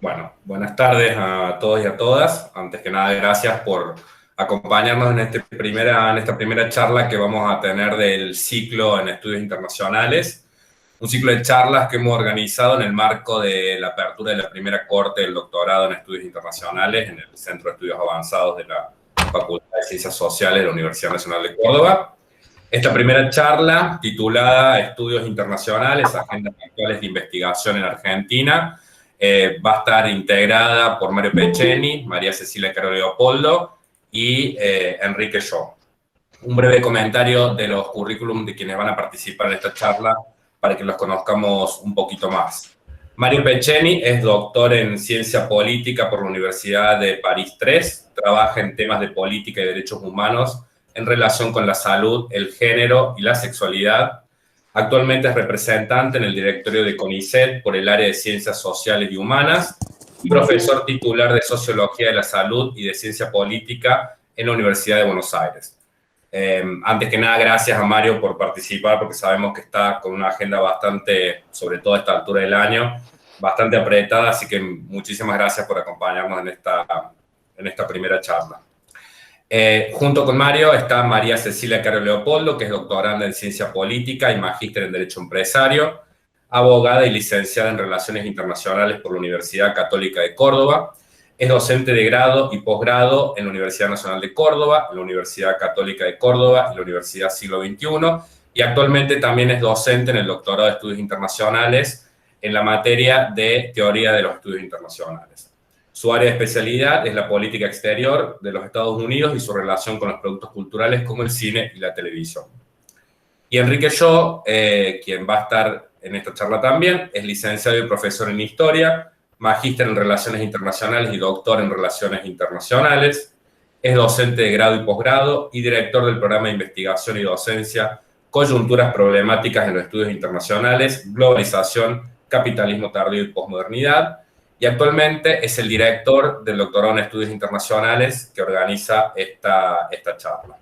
Bueno, buenas tardes a todos y a todas. Antes que nada, gracias por acompañarnos en esta primera charla que vamos a tener del ciclo en estudios internacionales. Un ciclo de charlas que hemos organizado en el marco de la apertura de la primera corte del doctorado en estudios internacionales en el Centro de Estudios Avanzados de la Facultad de Ciencias Sociales de la Universidad Nacional de Córdoba. Esta primera charla, titulada Estudios Internacionales, Agendas Actuales de Investigación en Argentina, va a estar integrada por Mario Pecceni, María Cecilia Caro Leopoldo y Enrique Yo. Un breve comentario de los currículum de quienes van a participar en esta charla para que los conozcamos un poquito más. Mario Pecceni es doctor en Ciencia Política por la Universidad de París III, trabaja en temas de política y derechos humanos en relación con la salud, el género y la sexualidad. Actualmente es representante en el directorio de CONICET por el área de Ciencias Sociales y Humanas y profesor titular de Sociología de la Salud y de Ciencia Política en la Universidad de Buenos Aires. Antes que nada, gracias a Mario por participar, porque sabemos que está con una agenda bastante, sobre todo a esta altura del año, bastante apretada, así que muchísimas gracias por acompañarnos en esta primera charla. Junto con Mario está María Cecilia Caro Leopoldo, que es doctoranda en Ciencia Política y magíster en Derecho Empresario, abogada y licenciada en Relaciones Internacionales por la Universidad Católica de Córdoba. Es docente de grado y posgrado en la Universidad Nacional de Córdoba, en la Universidad Católica de Córdoba y la Universidad Siglo XXI, y actualmente también es docente en el doctorado de Estudios Internacionales en la materia de Teoría de los Estudios Internacionales. Su área de especialidad es la política exterior de los Estados Unidos y su relación con los productos culturales como el cine y la televisión. Y Enrique Yo, quien va a estar en esta charla también, es licenciado y profesor en Historia, magíster en Relaciones Internacionales y doctor en Relaciones Internacionales. Es docente de grado y posgrado y director del programa de investigación y docencia Coyunturas Problemáticas en los Estudios Internacionales, Globalización, Capitalismo Tardío y Posmodernidad. Y actualmente es el director del doctorado en Estudios Internacionales que organiza esta charla.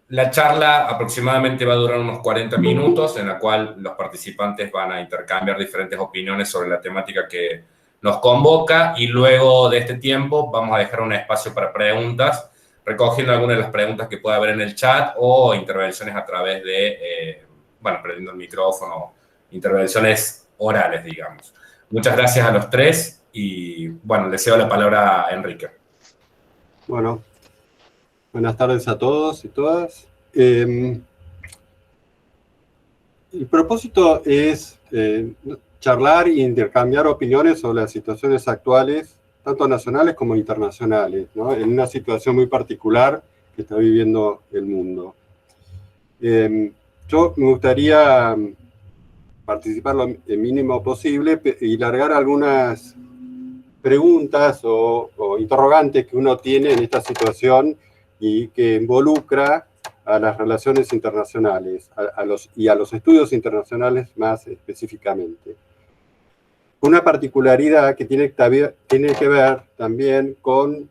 La charla aproximadamente va a durar unos 40 minutos, en la cual los participantes van a intercambiar diferentes opiniones sobre la temática que nos convoca, y luego de este tiempo vamos a dejar un espacio para preguntas, recogiendo algunas de las preguntas que pueda haber en el chat o intervenciones a través de, prendiendo el micrófono, intervenciones orales, digamos. Muchas gracias a los tres y, le cedo la palabra a Enrique. Bueno, buenas tardes a todos y todas. El propósito es charlar e intercambiar opiniones sobre las situaciones actuales, tanto nacionales como internacionales, ¿no? En una situación muy particular que está viviendo el mundo. Yo me gustaría participar lo mínimo posible y largar algunas preguntas o interrogantes que uno tiene en esta situación y que involucra a las relaciones internacionales a los estudios internacionales más específicamente. Una particularidad que tiene que ver también con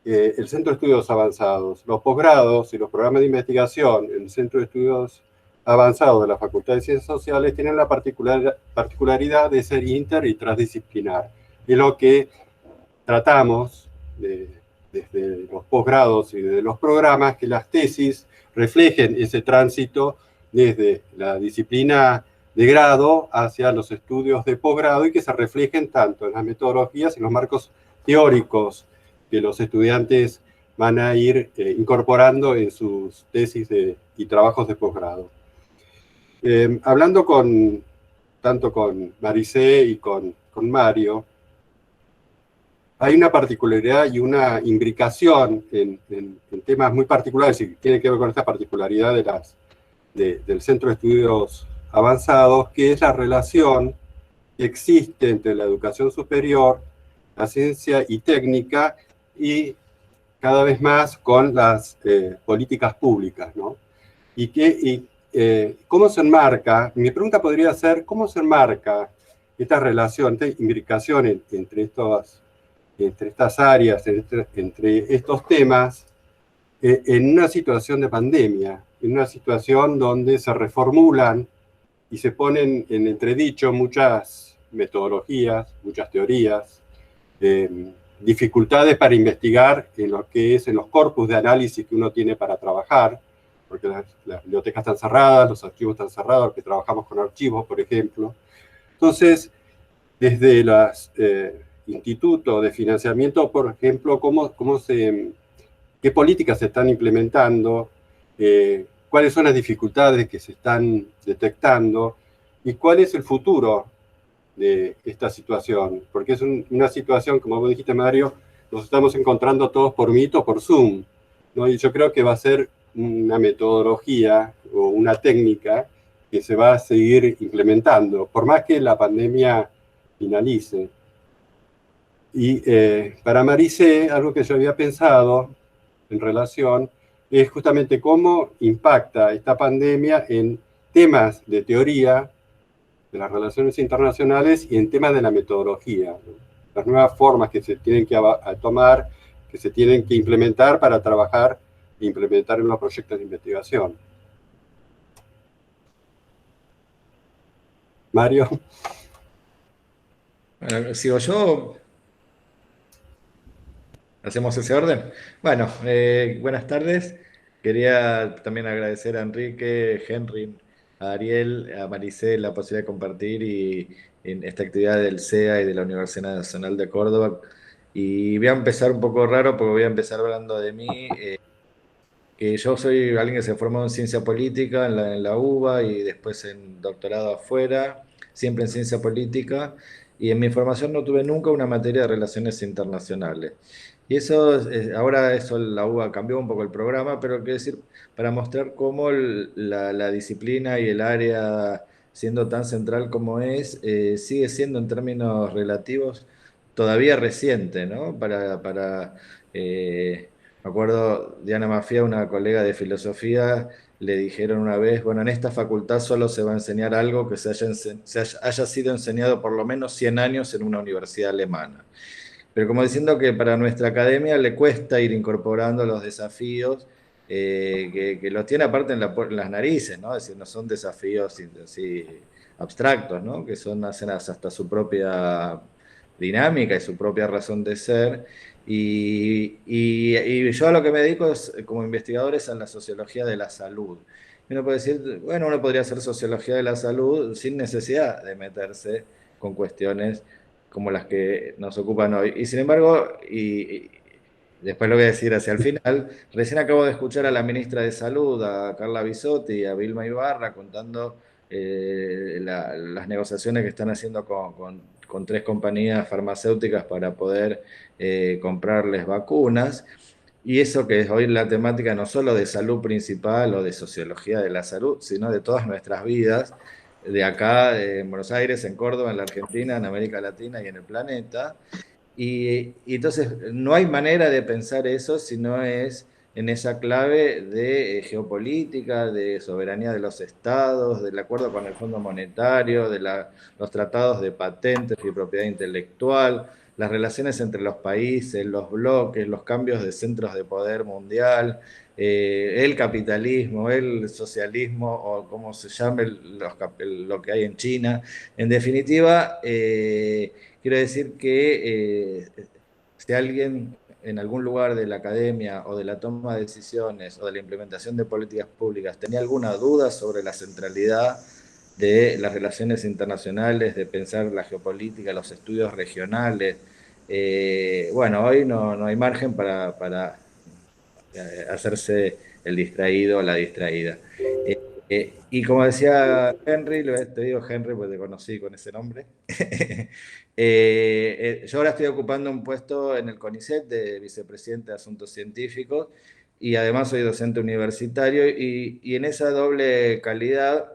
el Centro de Estudios Avanzados. Los posgrados y los programas de investigación en el Centro de Estudios Avanzados de la Facultad de Ciencias Sociales tienen la particularidad de ser inter y transdisciplinar. Es lo que tratamos desde los posgrados y desde los programas, que las tesis reflejen ese tránsito desde la disciplina de grado hacia los estudios de posgrado y que se reflejen tanto en las metodologías y los marcos teóricos que los estudiantes van a ir incorporando en sus tesis y trabajos de posgrado. Hablando tanto con Maricé y con Mario, hay una particularidad y una imbricación en temas muy particulares y que tiene que ver con esta particularidad del Centro de Estudios Avanzados, que es la relación que existe entre la educación superior, la ciencia y técnica, y cada vez más con las políticas públicas, ¿no? ¿Cómo se enmarca? Mi pregunta podría ser, ¿cómo se enmarca esta relación, esta imbricación entre estas áreas, entre estos temas, en una situación de pandemia, en una situación donde se reformulan y se ponen en entredicho muchas metodologías, muchas teorías, dificultades para investigar en lo que es en los corpus de análisis que uno tiene para trabajar, porque las bibliotecas están cerradas, los archivos están cerrados, que trabajamos con archivos, por ejemplo. Entonces, desde los institutos de financiamiento, por ejemplo, qué políticas se están implementando, cuáles son las dificultades que se están detectando y cuál es el futuro de esta situación, porque es una situación, como vos dijiste, Mario, nos estamos encontrando todos por Meet o por Zoom, ¿no? Y yo creo que va a ser una metodología o una técnica que se va a seguir implementando, por más que la pandemia finalice. Y para Maricé, algo que yo había pensado en relación es justamente cómo impacta esta pandemia en temas de teoría de las relaciones internacionales y en temas de la metodología, ¿no? Las nuevas formas que se tienen que tomar, que se tienen que implementar para trabajar e implementar en los proyectos de investigación. Mario. Bueno, sigo yo. ¿Hacemos ese orden? Bueno, buenas tardes. Quería también agradecer a Enrique, Henry, a Ariel, a Maricel la posibilidad de compartir en esta actividad del CEA y de la Universidad Nacional de Córdoba. Y voy a empezar un poco raro porque voy a empezar hablando de mí. Que yo soy alguien que se formó en ciencia política en la UBA y después en doctorado afuera, siempre en ciencia política, y en mi formación no tuve nunca una materia de relaciones internacionales. Y eso, ahora eso la UBA cambió un poco el programa, pero quiero decir, para mostrar cómo la disciplina y el área, siendo tan central como es, sigue siendo en términos relativos todavía reciente, ¿no? Me acuerdo, Diana Mafia, una colega de filosofía, le dijeron una vez, bueno, en esta facultad solo se va a enseñar algo que haya sido enseñado por lo menos 100 años en una universidad alemana. Pero como diciendo que para nuestra academia le cuesta ir incorporando los desafíos que los tiene aparte en las narices, ¿no? Es decir, no son desafíos así abstractos, ¿no? Que hacen hasta su propia dinámica y su propia razón de ser. Y yo a lo que me dedico como investigador es a la sociología de la salud. Uno puede decir, bueno, uno podría hacer sociología de la salud sin necesidad de meterse con cuestiones como las que nos ocupan hoy. Y sin embargo, y después lo voy a decir hacia el final, recién acabo de escuchar a la ministra de Salud, a Carla Bisotti y a Vilma Ibarra contando las negociaciones que están haciendo con tres compañías farmacéuticas para poder comprarles vacunas. Y eso que es hoy la temática no solo de salud principal o de sociología de la salud, sino de todas nuestras vidas, de acá, en Buenos Aires, en Córdoba, en la Argentina, en América Latina y en el planeta. Y entonces no hay manera de pensar eso si no es en esa clave de geopolítica, de soberanía de los estados, del acuerdo con el Fondo Monetario, de los tratados de patentes y propiedad intelectual, las relaciones entre los países, los bloques, los cambios de centros de poder mundial, el capitalismo, el socialismo o como se llame lo que hay en China. En definitiva, quiero decir que si alguien en algún lugar de la academia o de la toma de decisiones o de la implementación de políticas públicas tenía alguna duda sobre la centralidad de las relaciones internacionales, de pensar la geopolítica, los estudios regionales, bueno, hoy no hay margen para hacerse el distraído o la distraída. Y como decía Henry, te digo Henry porque te conocí con ese nombre, yo ahora estoy ocupando un puesto en el CONICET de vicepresidente de Asuntos Científicos y además soy docente universitario y en esa doble calidad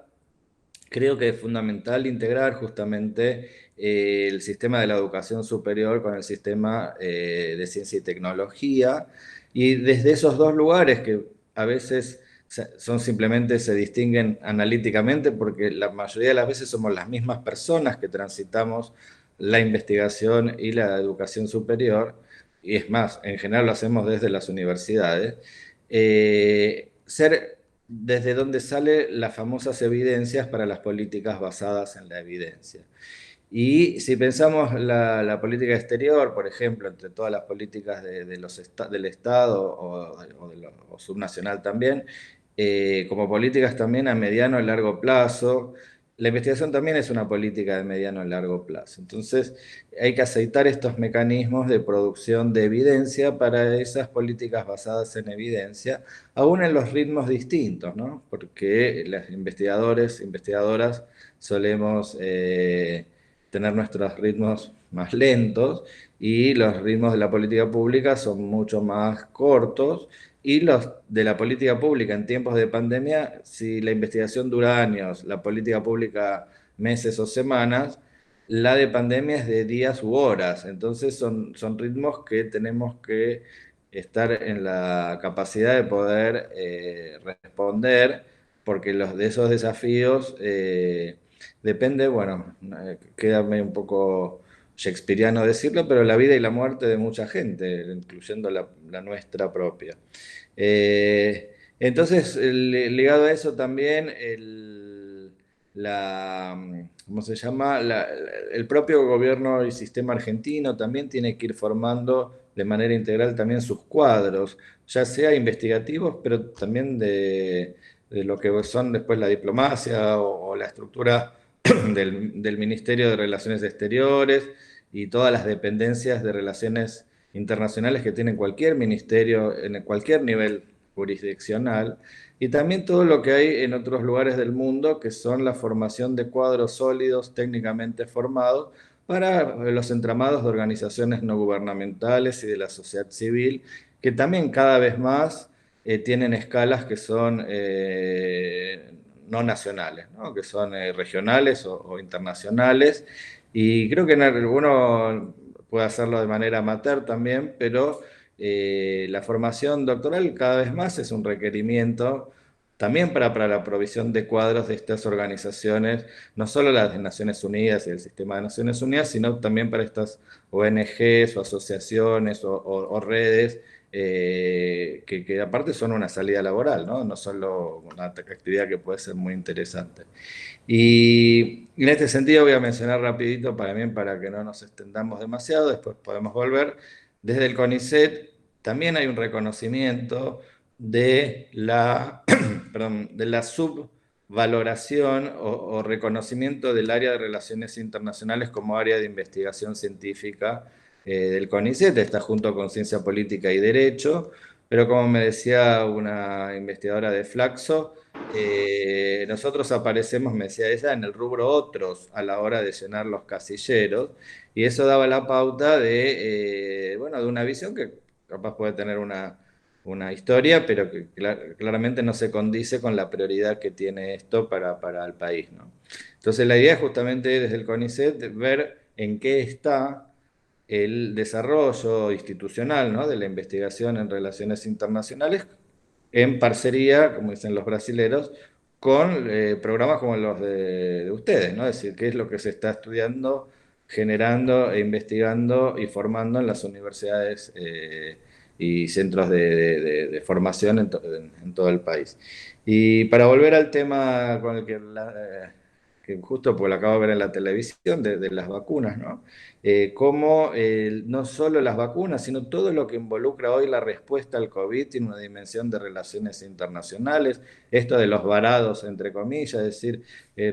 creo que es fundamental integrar justamente el sistema de la educación superior con el sistema de ciencia y tecnología y desde esos dos lugares que a veces simplemente se distinguen analíticamente porque la mayoría de las veces somos las mismas personas que transitamos la investigación y la educación superior, y es más, en general lo hacemos desde las universidades, ser desde donde salen las famosas evidencias para las políticas basadas en la evidencia. Y si pensamos la política exterior, por ejemplo, entre todas las políticas del Estado o subnacional también, como políticas también a mediano y largo plazo, la investigación también es una política de mediano y largo plazo. Entonces, hay que aceitar estos mecanismos de producción de evidencia para esas políticas basadas en evidencia, aún en los ritmos distintos, ¿no? Porque los investigadores, investigadoras, solemos tener nuestros ritmos más lentos y los ritmos de la política pública son mucho más cortos, y los de la política pública en tiempos de pandemia, si la investigación dura años, la política pública meses o semanas, la de pandemia es de días u horas. Entonces son ritmos que tenemos que estar en la capacidad de poder responder, porque los de esos desafíos depende, bueno, queda medio un poco shakespeariano decirlo, pero la vida y la muerte de mucha gente, incluyendo la nuestra propia. Entonces, ligado a eso también, ¿cómo se llama? El propio gobierno y sistema argentino también tiene que ir formando de manera integral también sus cuadros, ya sea investigativos, pero también de lo que son después la diplomacia o la estructura del Ministerio de Relaciones Exteriores y todas las dependencias de relaciones internacionales que tiene cualquier ministerio en cualquier nivel jurisdiccional, y también todo lo que hay en otros lugares del mundo, que son la formación de cuadros sólidos técnicamente formados para los entramados de organizaciones no gubernamentales y de la sociedad civil, que también cada vez más tienen escalas que son no nacionales, ¿no? Que son regionales o internacionales, y creo que uno puede hacerlo de manera amateur también, pero la formación doctoral cada vez más es un requerimiento también para la provisión de cuadros de estas organizaciones, no solo las de Naciones Unidas y el sistema de Naciones Unidas, sino también para estas ONGs o asociaciones o redes que aparte son una salida laboral, ¿no? No solo una actividad que puede ser muy interesante. Y en este sentido voy a mencionar rapidito para que no nos extendamos demasiado, después podemos volver. Desde el CONICET también hay un reconocimiento de perdón, de la subvaloración o reconocimiento del área de relaciones internacionales como área de investigación científica del CONICET. Está junto con Ciencia Política y Derecho, pero como me decía una investigadora de Flaxo, nosotros aparecemos, me decía ella, en el rubro otros a la hora de llenar los casilleros, y eso daba la pauta bueno, de una visión que capaz puede tener una historia, pero que claramente no se condice con la prioridad que tiene esto para el país, ¿no? Entonces la idea es justamente desde el CONICET ver en qué está el desarrollo institucional, ¿no?, de la investigación en relaciones internacionales en parcería, como dicen los brasileros, con programas como los de ustedes, ¿no? Es decir, qué es lo que se está estudiando, generando e investigando y formando en las universidades y centros de formación en todo el país. Y para volver al tema con el que justo pues lo acabo de ver en la televisión, de las vacunas, ¿no? Cómo no solo las vacunas, sino todo lo que involucra hoy la respuesta al COVID tiene una dimensión de relaciones internacionales, esto de los varados, entre comillas, es decir,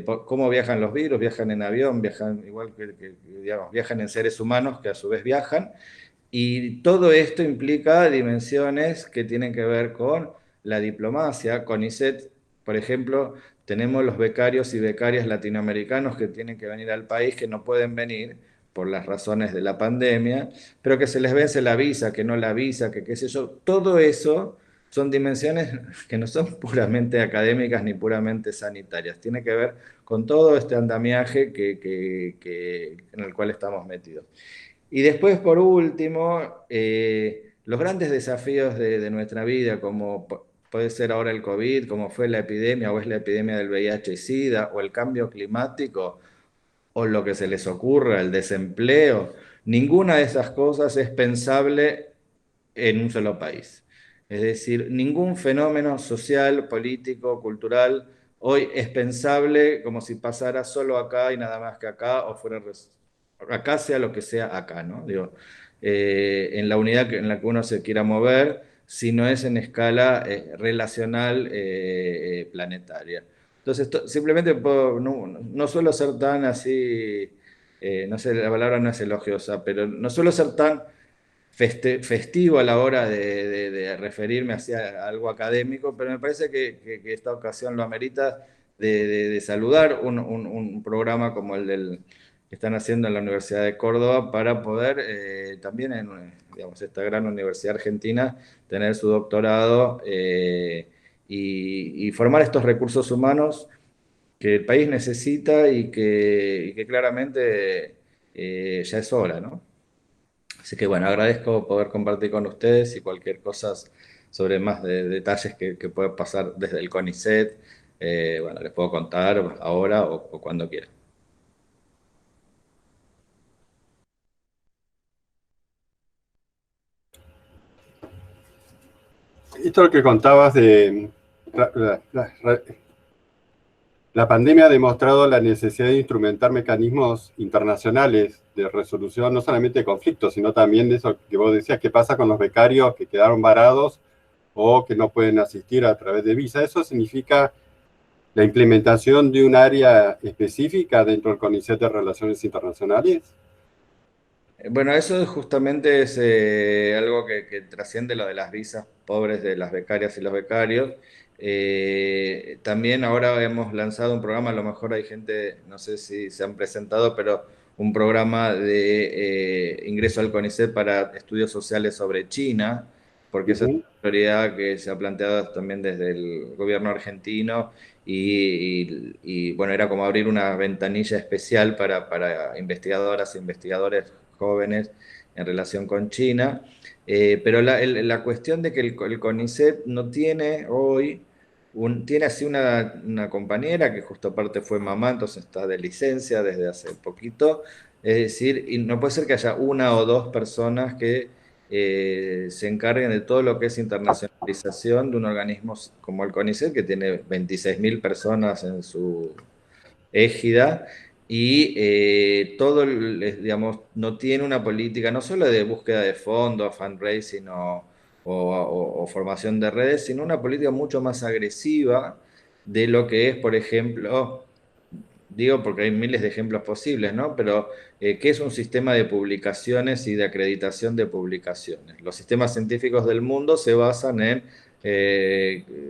cómo viajan los virus, viajan en avión, viajan igual digamos, viajan en seres humanos que a su vez viajan, y todo esto implica dimensiones que tienen que ver con la diplomacia. CONICET, por ejemplo, tenemos los becarios y becarias latinoamericanos que tienen que venir al país, que no pueden venir por las razones de la pandemia, pero que se les vence la visa, que no la visa, que qué sé yo. Todo eso son dimensiones que no son puramente académicas ni puramente sanitarias. Tiene que ver con todo este andamiaje en el cual estamos metidos. Y después, por último, los grandes desafíos de nuestra vida, como puede ser ahora el COVID, como fue la epidemia o es la epidemia del VIH y SIDA, o el cambio climático, o lo que se les ocurra, el desempleo, ninguna de esas cosas es pensable en un solo país. Es decir, ningún fenómeno social, político, cultural hoy es pensable como si pasara solo acá y nada más que acá, o fuera acá sea lo que sea acá, ¿no? Digo, en la unidad en la que uno se quiera mover, si no es en escala relacional planetaria. Entonces, simplemente no suelo ser tan así, no sé, la palabra no es elogiosa, pero no suelo ser tan festivo a la hora de referirme hacia algo académico, pero me parece que esta ocasión lo amerita de saludar un programa como el que están haciendo en la Universidad de Córdoba para poder también en digamos, esta gran universidad argentina tener su doctorado y formar estos recursos humanos que el país necesita y que claramente ya es hora, ¿no? Así que bueno, agradezco poder compartir con ustedes y cualquier cosa sobre más detalles que pueda pasar desde el CONICET, bueno, les puedo contar ahora o cuando quieran. Esto lo que contabas de la pandemia ha demostrado la necesidad de instrumentar mecanismos internacionales de resolución, no solamente de conflictos, sino también de eso que vos decías, que pasa con los becarios que quedaron varados o que no pueden asistir a través de visa. Eso significa la implementación de un área específica dentro del CONICET de Relaciones Internacionales. Bueno, eso justamente es algo que trasciende lo de las visas pobres de las becarias y los becarios. También ahora hemos lanzado un programa, a lo mejor hay gente, no sé si se han presentado, pero un programa de ingreso al CONICET para estudios sociales sobre China, porque esa es una prioridad que se ha planteado también desde el gobierno argentino bueno, era como abrir una ventanilla especial para investigadoras e investigadores jóvenes en relación con China. Pero la cuestión de que el CONICET no tiene hoy, tiene así una compañera que justo aparte fue mamá, entonces está de licencia desde hace poquito. Es decir, y no puede ser que haya una o dos personas que se encarguen de todo lo que es internacionalización de un organismo como el CONICET, que tiene 26.000 personas en su égida y todo, digamos, no tiene una política no solo de búsqueda de fondos, fundraising o formación de redes, sino una política mucho más agresiva de lo que es, por ejemplo, digo porque hay miles de ejemplos posibles, ¿no? Pero ¿qué es un sistema de publicaciones y de acreditación de publicaciones? Los sistemas científicos del mundo se basan en,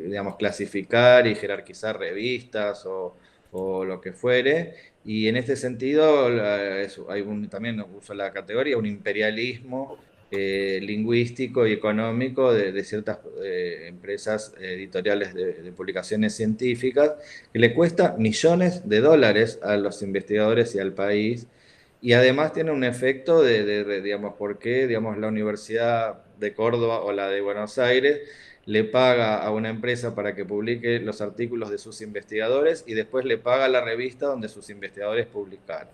digamos, clasificar y jerarquizar revistas o lo que fuere, y en este sentido hay también uso la categoría, un imperialismo lingüístico y económico de ciertas empresas editoriales de publicaciones científicas que le cuesta millones de dólares a los investigadores y al país, y además tiene un efecto digamos, porque, digamos, la Universidad de Córdoba o la de Buenos Aires le paga a una empresa para que publique los artículos de sus investigadores y después le paga a la revista donde sus investigadores publicaron.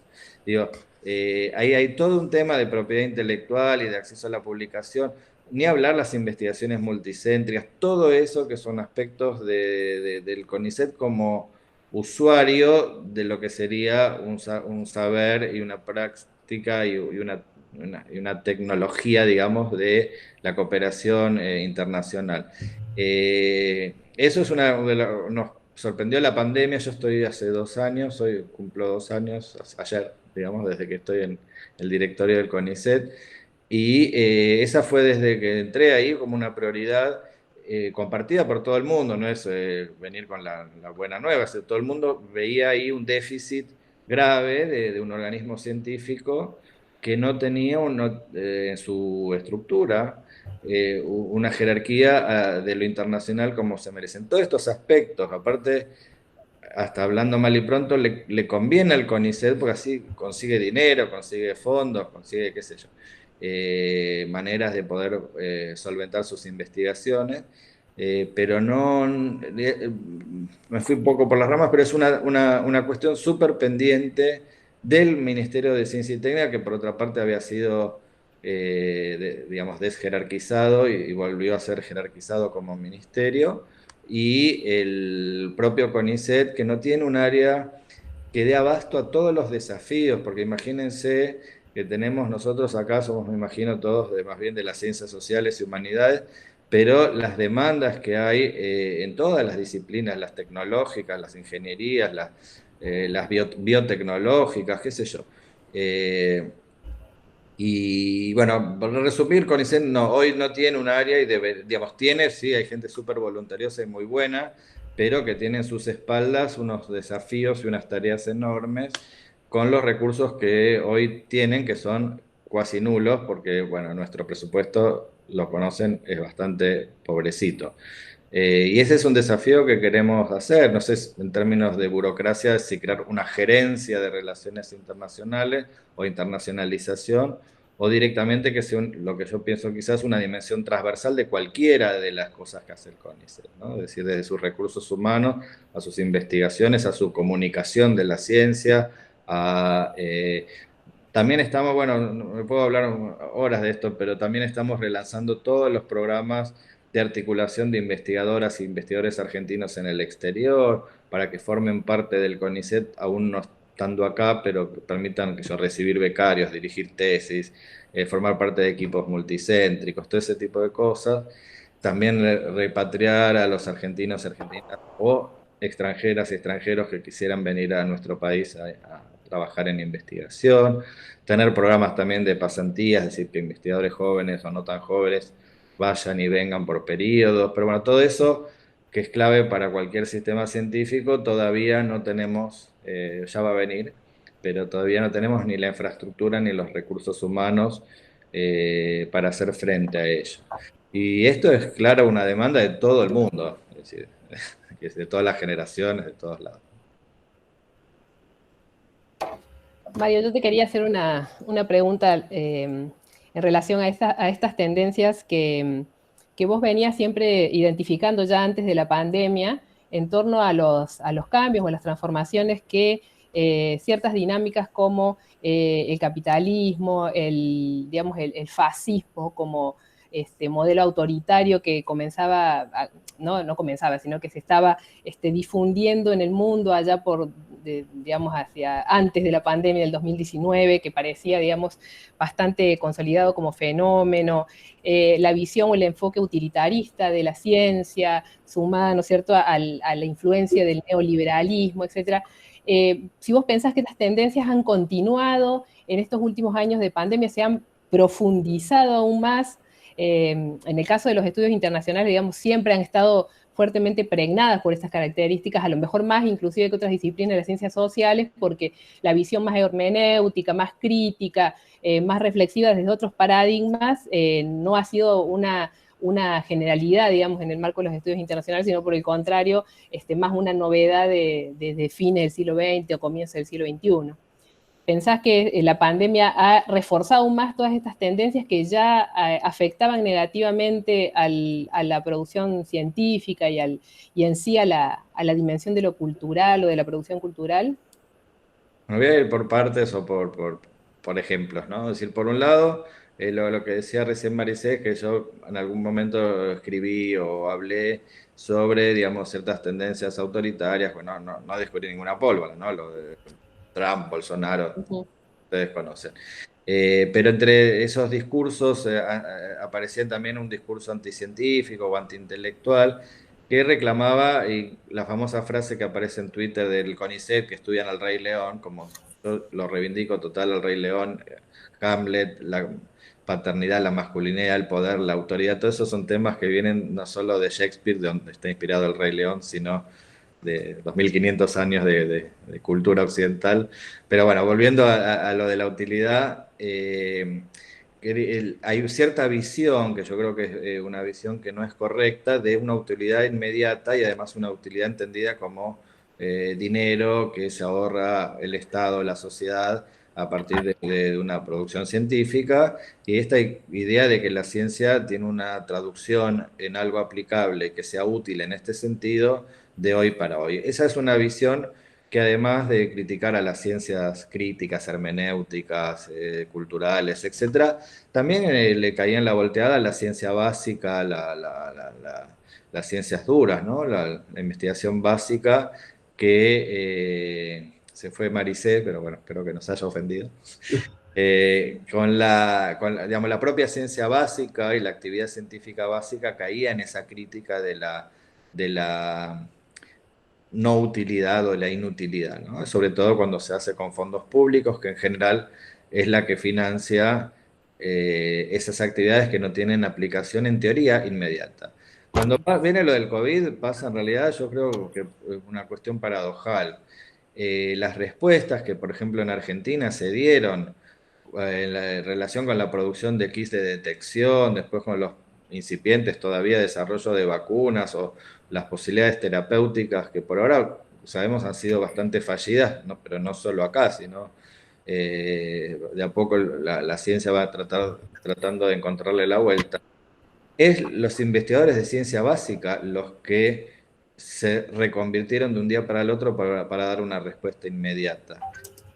Digo, ahí hay todo un tema de propiedad intelectual y de acceso a la publicación, ni hablar las investigaciones multicéntricas, todo eso que son aspectos del CONICET como usuario de lo que sería un saber y una práctica y una tecnología, digamos, de la cooperación internacional. Eso es nos sorprendió la pandemia. Yo estoy hace 2 años, hoy cumplo 2 años, ayer, digamos, desde que estoy en el directorio del CONICET. Y esa fue desde que entré ahí como una prioridad compartida por todo el mundo, no es venir con la buena nueva, todo el mundo veía ahí un déficit grave de un organismo científico que no tenía en su estructura una jerarquía de lo internacional como se merecen. Todos estos aspectos, aparte, hasta hablando mal y pronto, le conviene al CONICET porque así consigue dinero, consigue fondos, consigue, qué sé yo, maneras de poder solventar sus investigaciones. Pero no, me fui un poco por las ramas, pero es una cuestión súper pendiente del Ministerio de Ciencia y Técnica, que por otra parte había sido, digamos, desjerarquizado y volvió a ser jerarquizado como ministerio, y el propio CONICET, que no tiene un área que dé abasto a todos los desafíos, porque imagínense que tenemos nosotros acá, somos, me imagino, todos más bien de las ciencias sociales y humanidades, pero las demandas que hay en todas las disciplinas, las tecnológicas, las ingenierías, las biotecnológicas, qué sé yo. Y bueno, para resumir, CONICET no, hoy no tiene un área y digamos, tiene, sí, hay gente súper voluntariosa y muy buena, pero que tiene en sus espaldas unos desafíos y unas tareas enormes con los recursos que hoy tienen, que son cuasi nulos, porque bueno, nuestro presupuesto, lo conocen, es bastante pobrecito. Y ese es un desafío que queremos hacer, no sé en términos de burocracia, si crear una gerencia de relaciones internacionales o internacionalización, o directamente que sea lo que yo pienso quizás una dimensión transversal de cualquiera de las cosas que hace el CONICET, ¿no? Es decir, desde sus recursos humanos, a sus investigaciones, a su comunicación de la ciencia, también estamos, bueno, no me puedo hablar horas de esto, pero también estamos relanzando todos los programas de articulación de investigadoras e investigadores argentinos en el exterior, para que formen parte del CONICET, aún no estando acá, pero permitan que yo recibir becarios, dirigir tesis, formar parte de equipos multicéntricos, todo ese tipo de cosas. También repatriar a los argentinos y argentinas o extranjeras y extranjeros que quisieran venir a nuestro país a trabajar en investigación, tener programas también de pasantías, es decir, que investigadores jóvenes o no tan jóvenes vayan y vengan por periodos, pero bueno, todo eso que es clave para cualquier sistema científico, todavía no tenemos, ya va a venir, pero todavía no tenemos ni la infraestructura ni los recursos humanos para hacer frente a ello. Y esto es, claro, una demanda de todo el mundo, es decir, de todas las generaciones, de todos lados. Mario, yo te quería hacer una pregunta en relación a estas tendencias que vos venías siempre identificando ya antes de la pandemia en torno a los cambios o a las transformaciones que ciertas dinámicas como el capitalismo, digamos, el fascismo como modelo autoritario que comenzaba, no comenzaba, sino que se estaba difundiendo en el mundo allá por, digamos, hacia antes de la pandemia del 2019, que parecía, digamos, bastante consolidado como fenómeno, la visión o el enfoque utilitarista de la ciencia, sumada, ¿no es cierto?, a la influencia del neoliberalismo, etcétera. Si vos pensás que estas tendencias han continuado en estos últimos años de pandemia, se han profundizado aún más. En el caso de los estudios internacionales, digamos, siempre han estado fuertemente pregnadas por estas características, a lo mejor más inclusive que otras disciplinas de las ciencias sociales, porque la visión más hermenéutica, más crítica, más reflexiva desde otros paradigmas, no ha sido una generalidad, digamos, en el marco de los estudios internacionales, sino por el contrario, más una novedad desde fines del siglo XX o comienzo del siglo XXI. ¿Pensás que la pandemia ha reforzado aún más todas estas tendencias que ya afectaban negativamente a la producción científica y en sí a la dimensión de lo cultural o de la producción cultural? Me voy a ir por partes o por ejemplos, ¿no? Es decir, por un lado, lo que decía recién Maricé, que yo en algún momento escribí o hablé sobre, digamos, ciertas tendencias autoritarias, bueno, no descubrí ninguna pólvora, ¿no? Lo de Trump, Bolsonaro, ustedes conocen. Pero entre esos discursos aparecía también un discurso anticientífico o antiintelectual que reclamaba la famosa frase que aparece en Twitter del CONICET, que estudian al Rey León, como yo lo reivindico total al Rey León, Hamlet, la paternidad, la masculinidad, el poder, la autoridad, todos esos son temas que vienen no solo de Shakespeare, de donde está inspirado el Rey León, sino de 2500 años de cultura occidental. Pero bueno, volviendo a lo de la utilidad, hay cierta visión, que yo creo que es una visión que no es correcta, de una utilidad inmediata y además una utilidad entendida como dinero que se ahorra el Estado, la sociedad, a partir de una producción científica, y esta idea de que la ciencia tiene una traducción en algo aplicable que sea útil en este sentido de hoy para hoy. Esa es una visión que además de criticar a las ciencias críticas, hermenéuticas, culturales, etcétera, también le caía en la volteada la ciencia básica, las ciencias duras, ¿no? La investigación básica que se fue Maricé, pero bueno, espero que no se haya ofendido. Digamos, la propia ciencia básica y la actividad científica básica caía en esa crítica de la no utilidad o la inutilidad, ¿no? Sobre todo cuando se hace con fondos públicos, que en general es la que financia esas actividades que no tienen aplicación en teoría inmediata. Cuando viene lo del COVID, pasa en realidad, yo creo que es una cuestión paradojal. Las respuestas que, por ejemplo, en Argentina se dieron en relación con la producción de kits de detección, después con los incipientes todavía desarrollo de vacunas o las posibilidades terapéuticas que por ahora sabemos han sido bastante fallidas, ¿no? Pero no solo acá, sino de a poco la ciencia va tratando de encontrarle la vuelta. Es los investigadores de ciencia básica los que se reconvirtieron de un día para el otro para dar una respuesta inmediata.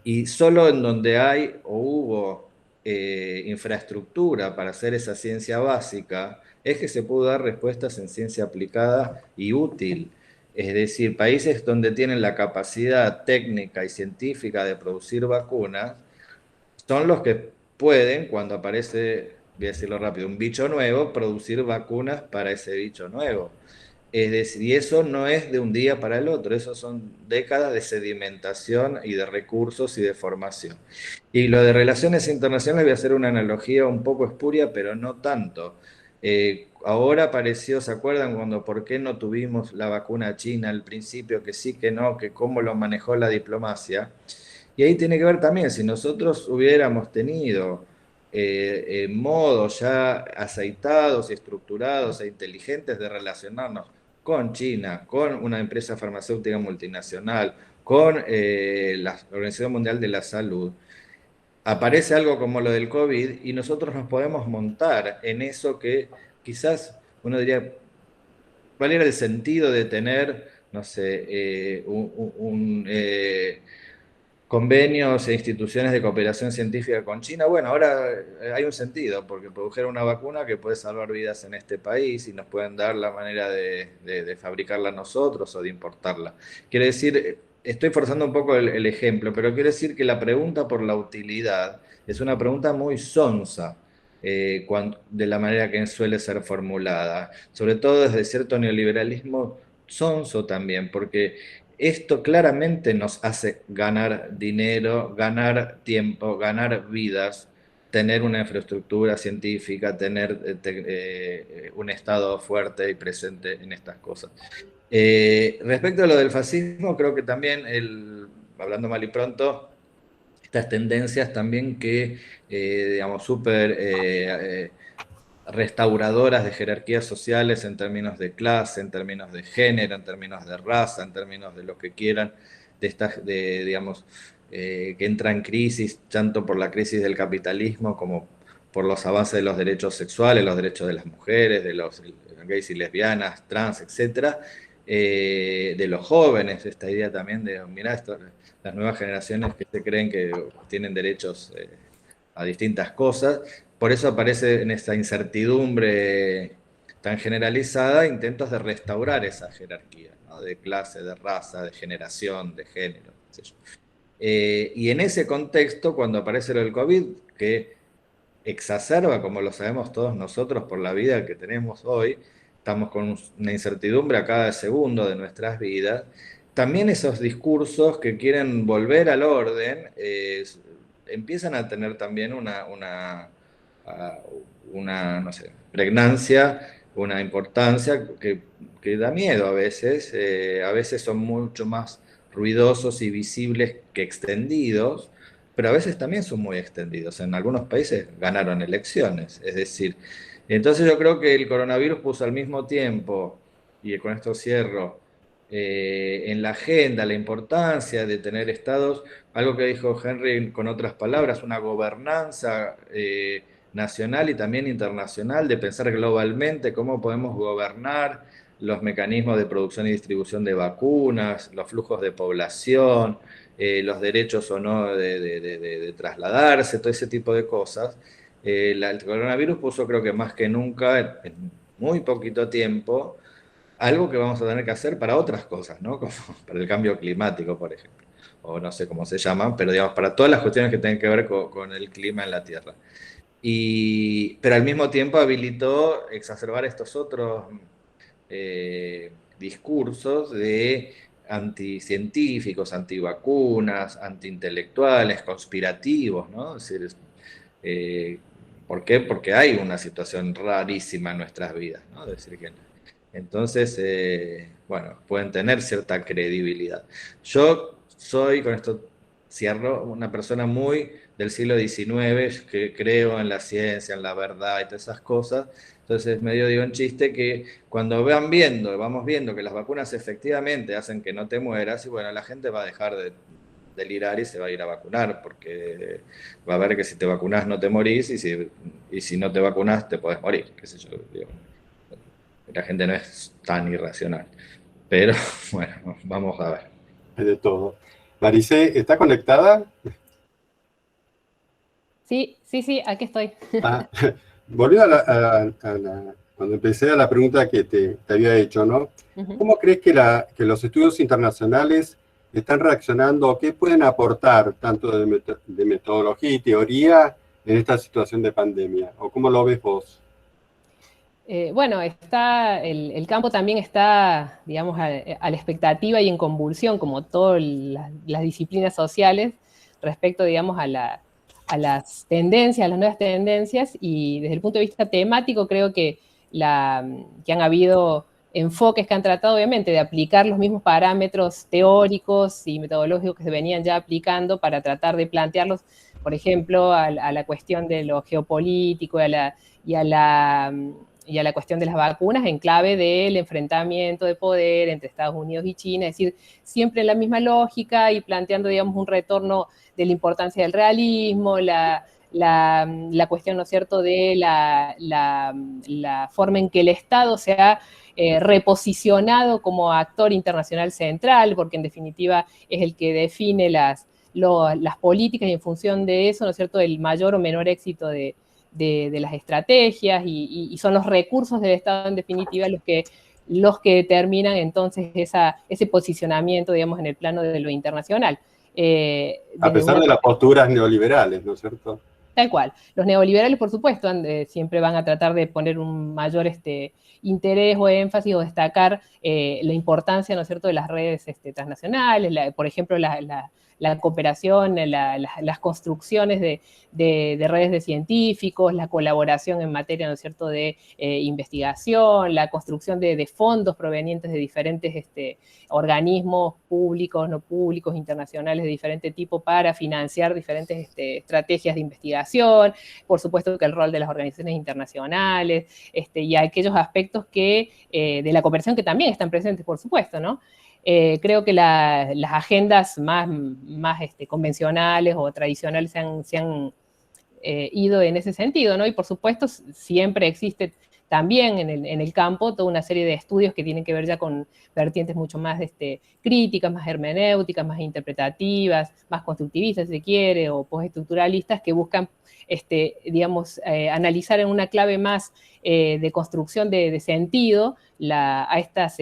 Y solo en donde hay o hubo infraestructura para hacer esa ciencia básica, es que se pudo dar respuestas en ciencia aplicada y útil. Es decir, países donde tienen la capacidad técnica y científica de producir vacunas, son los que pueden, cuando aparece, voy a decirlo rápido, un bicho nuevo, producir vacunas para ese bicho nuevo. Es decir, y eso no es de un día para el otro, eso son décadas de sedimentación y de recursos y de formación. Y lo de relaciones internacionales, voy a hacer una analogía un poco espuria, pero no tanto. Ahora apareció, ¿se acuerdan cuando por qué no tuvimos la vacuna china al principio? Que sí, que no, que cómo lo manejó la diplomacia. Y ahí tiene que ver también, si nosotros hubiéramos tenido modos ya aceitados y estructurados e inteligentes de relacionarnos con China, con una empresa farmacéutica multinacional, con la Organización Mundial de la Salud, aparece algo como lo del COVID y nosotros nos podemos montar en eso que quizás uno diría, ¿cuál era el sentido de tener, no sé, convenios e instituciones de cooperación científica con China? Bueno, ahora hay un sentido, porque produjeron una vacuna que puede salvar vidas en este país y nos pueden dar la manera de fabricarla nosotros o de importarla. Quiere decir, estoy forzando un poco el ejemplo, pero quiere decir que la pregunta por la utilidad es una pregunta muy sonsa. De la manera que suele ser formulada, sobre todo desde cierto neoliberalismo sonso también, porque esto claramente nos hace ganar dinero, ganar tiempo, ganar vidas, tener una infraestructura científica, tener un Estado fuerte y presente en estas cosas. Respecto a lo del fascismo, creo que también, hablando mal y pronto, estas tendencias también que, digamos, súper restauradoras de jerarquías sociales en términos de clase, en términos de género, en términos de raza, en términos de lo que quieran, digamos, que entra en crisis, tanto por la crisis del capitalismo como por los avances de los derechos sexuales, los derechos de las mujeres, de los gays y lesbianas, trans, etcétera, de los jóvenes, esta idea también de, mirá, las nuevas generaciones que se creen que tienen derechos a distintas cosas. Por eso aparece en esta incertidumbre tan generalizada intentos de restaurar esa jerarquía, ¿no? De clase, de raza, de generación, de género, qué sé yo. Y en ese contexto, cuando aparece lo del COVID, que exacerba, como lo sabemos todos nosotros por la vida que tenemos hoy, estamos con una incertidumbre a cada segundo de nuestras vidas, también esos discursos que quieren volver al orden empiezan a tener también una no sé, pregnancia, una importancia que da miedo a veces son mucho más ruidosos y visibles que extendidos, pero a veces también son muy extendidos. En algunos países ganaron elecciones, es decir, entonces yo creo que el coronavirus puso al mismo tiempo, y con esto cierro, en la agenda la importancia de tener estados, algo que dijo Henry con otras palabras, una gobernanza nacional y también internacional, de pensar globalmente cómo podemos gobernar los mecanismos de producción y distribución de vacunas, los flujos de población, los derechos o no de trasladarse, todo ese tipo de cosas. El coronavirus puso, creo que más que nunca, en muy poquito tiempo, algo que vamos a tener que hacer para otras cosas, ¿no? Como para el cambio climático, por ejemplo, o no sé cómo se llaman, pero digamos, para todas las cuestiones que tienen que ver con el clima en la Tierra. Pero al mismo tiempo habilitó exacerbar estos otros discursos de anticientíficos, antivacunas, antiintelectuales, conspirativos, ¿no? Es decir, eh, ¿por qué? Porque hay una situación rarísima en nuestras vidas, ¿no? Es decir, que entonces, bueno, pueden tener cierta credibilidad. Yo soy, con esto cierro, una persona muy del siglo XIX, que creo en la ciencia, en la verdad y todas esas cosas. Entonces, medio digo en chiste que cuando vamos viendo que las vacunas efectivamente hacen que no te mueras, y bueno, la gente va a dejar de delirar y se va a ir a vacunar, porque va a ver que si te vacunas no te morís, y si no te vacunas te podés morir, qué sé yo, digo. La gente no es tan irracional. Pero bueno, vamos a ver. Es de todo. Maricé, ¿está conectada? Sí, sí, sí, aquí estoy. Ah, volviendo cuando empecé a la pregunta que te había hecho, ¿no? Ujú. ¿Cómo crees que los estudios internacionales están reaccionando o qué pueden aportar tanto de metodología y teoría en esta situación de pandemia? ¿O cómo lo ves vos? Bueno, el campo también está, digamos, a la expectativa y en convulsión, como todas las disciplinas sociales, respecto, digamos, a las tendencias, a las nuevas tendencias, y desde el punto de vista temático creo que han habido enfoques que han tratado, obviamente, de aplicar los mismos parámetros teóricos y metodológicos que se venían ya aplicando para tratar de plantearlos, por ejemplo, a la cuestión de lo geopolítico y a la y a la cuestión de las vacunas en clave del enfrentamiento de poder entre Estados Unidos y China, es decir, siempre en la misma lógica y planteando, digamos, un retorno de la importancia del realismo, la cuestión, ¿no es cierto?, de la forma en que el Estado se ha reposicionado como actor internacional central, porque en definitiva es el que define las políticas y en función de eso, ¿no es cierto?, el mayor o menor éxito de las estrategias y son los recursos del Estado en definitiva los que determinan entonces ese posicionamiento, digamos, en el plano de lo internacional. A pesar de las posturas neoliberales, ¿no es cierto? Tal cual. Los neoliberales, por supuesto, siempre van a tratar de poner un mayor interés o énfasis o destacar la importancia, ¿no es cierto?, de las redes transnacionales, por ejemplo, la cooperación, las construcciones de redes de científicos, la colaboración en materia, ¿no es cierto?, de investigación, la construcción de fondos provenientes de diferentes organismos públicos, no públicos, internacionales de diferente tipo para financiar diferentes estrategias de investigación, por supuesto que el rol de las organizaciones internacionales y aquellos aspectos de la cooperación que también están presentes, por supuesto, ¿no? Creo que las agendas más convencionales o tradicionales se han ido en ese sentido, ¿no? Y por supuesto siempre existe también en el campo toda una serie de estudios que tienen que ver ya con vertientes mucho más críticas, más hermenéuticas, más interpretativas, más constructivistas, si se quiere, o postestructuralistas, que buscan, digamos, analizar en una clave más de construcción de sentido a estas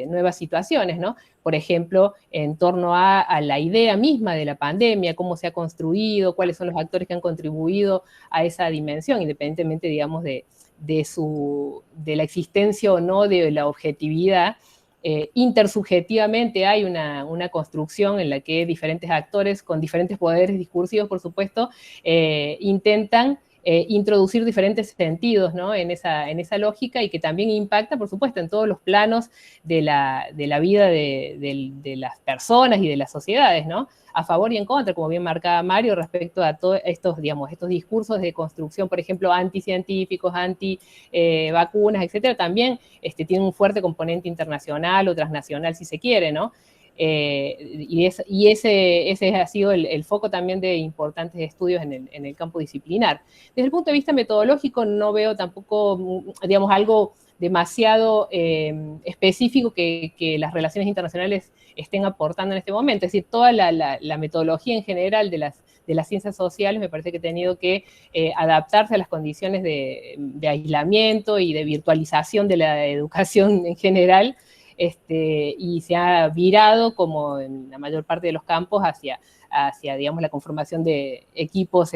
nuevas situaciones, ¿no? Por ejemplo, en torno a la idea misma de la pandemia, cómo se ha construido, cuáles son los actores que han contribuido a esa dimensión, independientemente, digamos, de la existencia o no de la objetividad. Intersubjetivamente hay una construcción en la que diferentes actores con diferentes poderes discursivos, por supuesto, intentan introducir diferentes sentidos, ¿no?, en esa lógica, y que también impacta, por supuesto, en todos los planos de la vida de las personas y de las sociedades, ¿no?, a favor y en contra, como bien marcaba Mario, respecto a todos estos discursos de construcción, por ejemplo, anticientíficos, anti-vacunas, etcétera, también tienen un fuerte componente internacional o transnacional, si se quiere, ¿no? Y ese ha sido el foco también de importantes estudios en el campo disciplinar. Desde el punto de vista metodológico no veo tampoco, digamos, algo demasiado específico que las relaciones internacionales estén aportando en este momento. Es decir, toda la metodología en general de las ciencias sociales me parece que ha tenido que adaptarse a las condiciones de aislamiento y de virtualización de la educación en general, y se ha virado, como en la mayor parte de los campos, hacia digamos, la conformación de equipos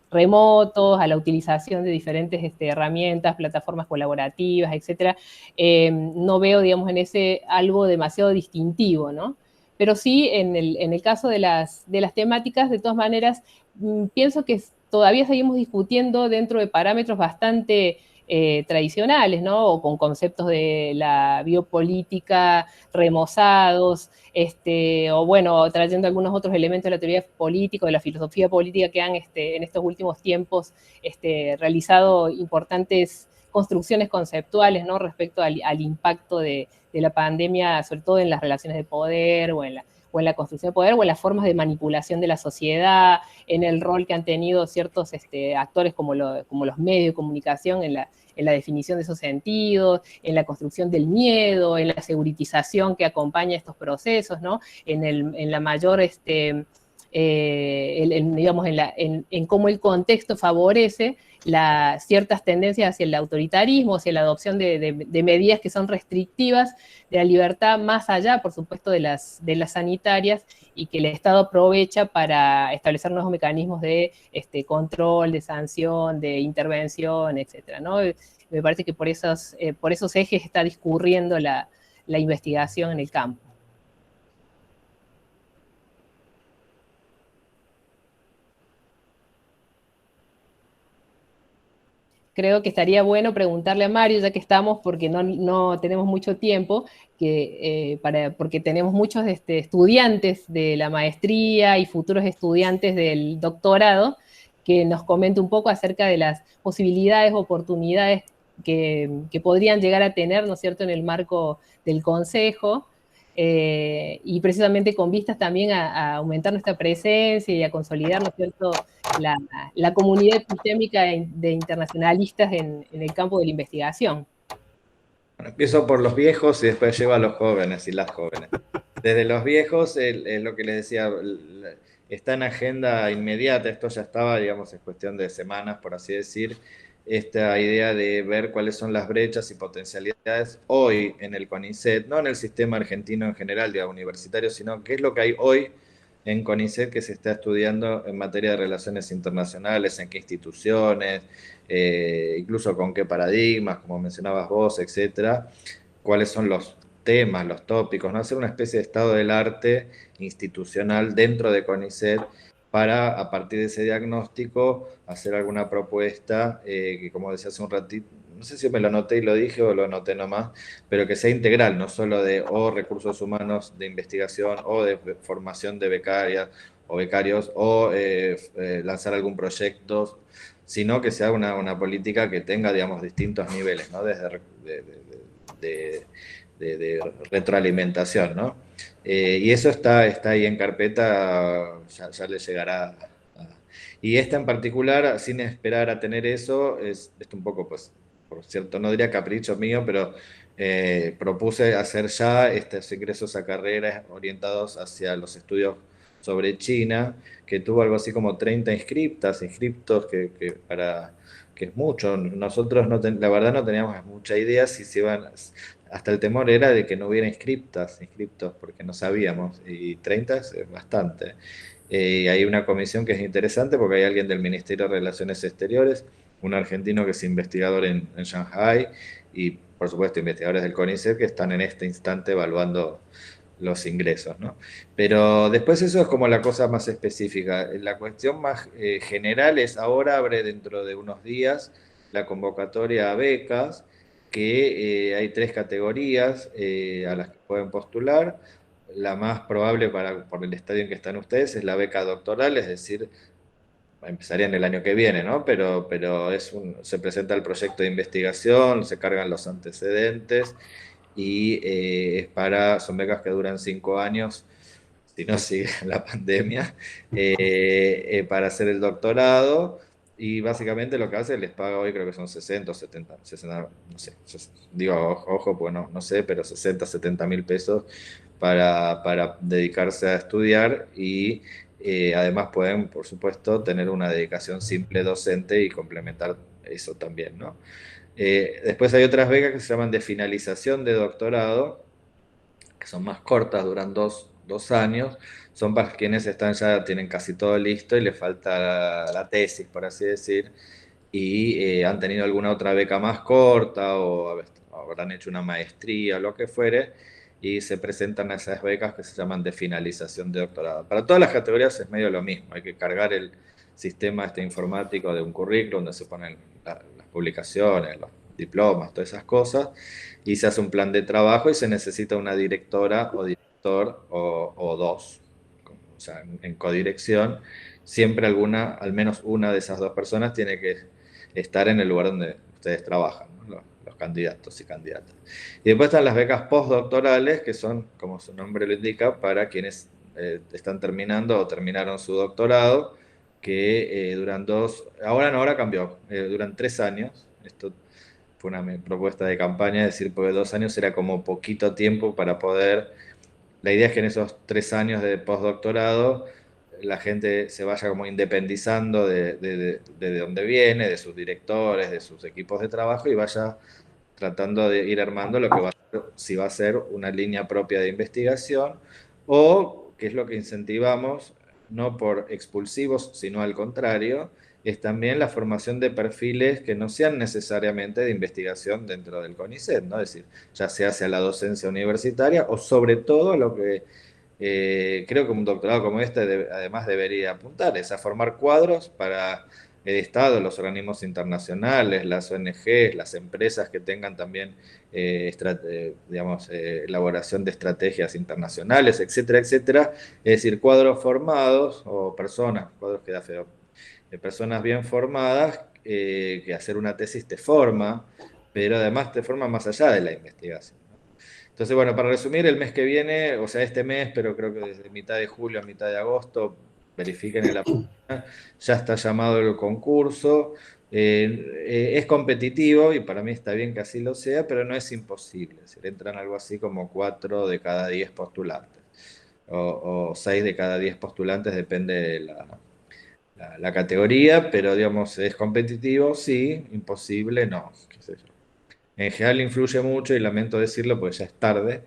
remotos, a la utilización de diferentes herramientas, plataformas colaborativas, etcétera. No veo, digamos, en ese algo demasiado distintivo, ¿no? Pero sí, en el caso de las temáticas, de todas maneras, pienso que todavía seguimos discutiendo dentro de parámetros bastante tradicionales, ¿no? O con conceptos de la biopolítica remozados, o bueno, trayendo algunos otros elementos de la teoría política, de la filosofía política que han en estos últimos tiempos realizado importantes construcciones conceptuales, ¿no? Respecto al impacto de la pandemia, sobre todo en las relaciones de poder o en la construcción de poder o en las formas de manipulación de la sociedad, en el rol que han tenido ciertos actores como los medios de comunicación en la definición de esos sentidos, en la construcción del miedo, en la seguritización que acompaña estos procesos, ¿no? En la mayor, digamos, en cómo el contexto favorece ciertas tendencias hacia el autoritarismo, hacia la adopción de medidas que son restrictivas de la libertad, más allá, por supuesto, de las sanitarias, y que el Estado aprovecha para establecer nuevos mecanismos de control, de sanción, de intervención, etcétera, ¿no? Me parece que por esos ejes está discurriendo la investigación en el campo. Creo que estaría bueno preguntarle a Mario, ya que estamos, porque no tenemos mucho tiempo, porque tenemos muchos estudiantes de la maestría y futuros estudiantes del doctorado, que nos comente un poco acerca de las posibilidades, oportunidades que podrían llegar a tener, ¿no es cierto?, en el marco del Consejo, y precisamente con vistas también a aumentar nuestra presencia y a consolidar, ¿no es cierto?, la comunidad epistémica de internacionalistas en el campo de la investigación. Bueno, empiezo por los viejos y después llevo a los jóvenes y las jóvenes. Desde los viejos, es lo que les decía, está en agenda inmediata, esto ya estaba, digamos, en cuestión de semanas, por así decir, esta idea de ver cuáles son las brechas y potencialidades hoy en el CONICET, no en el sistema argentino en general, digamos, universitario, sino qué es lo que hay hoy en CONICET que se está estudiando en materia de relaciones internacionales, en qué instituciones, incluso con qué paradigmas, como mencionabas vos, etcétera, cuáles son los temas, los tópicos, ¿no? Hacer una especie de estado del arte institucional dentro de CONICET para, a partir de ese diagnóstico, hacer alguna propuesta que, como decía hace un ratito, no sé si me lo anoté y lo dije o lo anoté nomás, pero que sea integral, no solo de recursos humanos de investigación o de formación de becarias o becarios o lanzar algún proyecto, sino que sea una política que tenga, digamos, distintos niveles, ¿no? Desde de retroalimentación, ¿no? Y eso está ahí en carpeta, ya le llegará. Y esta en particular, sin esperar a tener eso, es un poco, pues, por cierto, no diría capricho mío, pero propuse hacer ya estos ingresos a carreras orientados hacia los estudios sobre China, que tuvo algo así como 30 inscriptos, que es mucho. Nosotros, la verdad, no teníamos mucha idea si se iban. Hasta el temor era de que no hubiera inscriptos, porque no sabíamos, y 30 es bastante. Hay una comisión que es interesante porque hay alguien del Ministerio de Relaciones Exteriores, un argentino que es investigador en Shanghái, y por supuesto investigadores del CONICET que están en este instante evaluando los ingresos, ¿no? Pero después eso es como la cosa más específica. La cuestión más general es, ahora abre dentro de unos días la convocatoria a becas, que hay 3 categorías a las que pueden postular. La más probable por el estadio en que están ustedes es la beca doctoral, es decir, empezaría en el año que viene, ¿no? Pero se presenta el proyecto de investigación, se cargan los antecedentes y son becas que duran 5 años, si no sigue la pandemia, para hacer el doctorado. y básicamente lo que hace les paga hoy, creo que son 60 o 70, 60, no sé, digo ojo, pues no sé, pero 60, 70 mil pesos para dedicarse a estudiar y además pueden, por supuesto, tener una dedicación simple docente y complementar eso también, ¿no? Después hay otras becas que se llaman de finalización de doctorado, que son más cortas, duran dos años, son para quienes están ya tienen casi todo listo y les falta la tesis, por así decir, y han tenido alguna otra beca más corta o habrán hecho una maestría o lo que fuere, y se presentan a esas becas que se llaman de finalización de doctorado. Para todas las categorías es medio lo mismo, hay que cargar el sistema este informático de un currículum donde se ponen las publicaciones, los diplomas, todas esas cosas, y se hace un plan de trabajo y se necesita una directora o director o dos, o sea, en codirección, siempre al menos una de esas dos personas tiene que estar en el lugar donde ustedes trabajan, ¿no? Los candidatos y candidatas. Y después están las becas postdoctorales, que son, como su nombre lo indica, para quienes están terminando o terminaron su doctorado, que ahora no, ahora cambió, duran 3 años. Esto fue una propuesta de campaña, es decir, porque 2 años era como poquito tiempo para poder. La idea es que en esos 3 años de postdoctorado la gente se vaya como independizando de dónde viene, de sus directores, de sus equipos de trabajo y vaya tratando de ir armando lo que va a ser, si va a ser una línea propia de investigación o, que es lo que incentivamos, no por expulsivos, sino al contrario, es también la formación de perfiles que no sean necesariamente de investigación dentro del CONICET, ¿no? Es decir, ya sea hacia la docencia universitaria o sobre todo lo que creo que un doctorado como este además debería apuntar, es a formar cuadros para el Estado, los organismos internacionales, las ONGs, las empresas que tengan también, digamos, elaboración de estrategias internacionales, etcétera, etcétera. Es decir, cuadros formados o personas, cuadros queda feo, de personas bien formadas, que hacer una tesis te forma, pero además te forma más allá de la investigación. Entonces, bueno, para resumir, el mes que viene, o sea, este mes, pero creo que desde mitad de julio a mitad de agosto, verifiquen en la página, ya está llamado el concurso. Es competitivo y para mí está bien que así lo sea, pero no es imposible. Es decir, entran algo así como 4 de cada 10 postulantes o 6 de cada 10 postulantes, depende de la categoría, pero digamos, es competitivo, sí, imposible, no, qué sé yo. En general influye mucho, y lamento decirlo porque ya es tarde,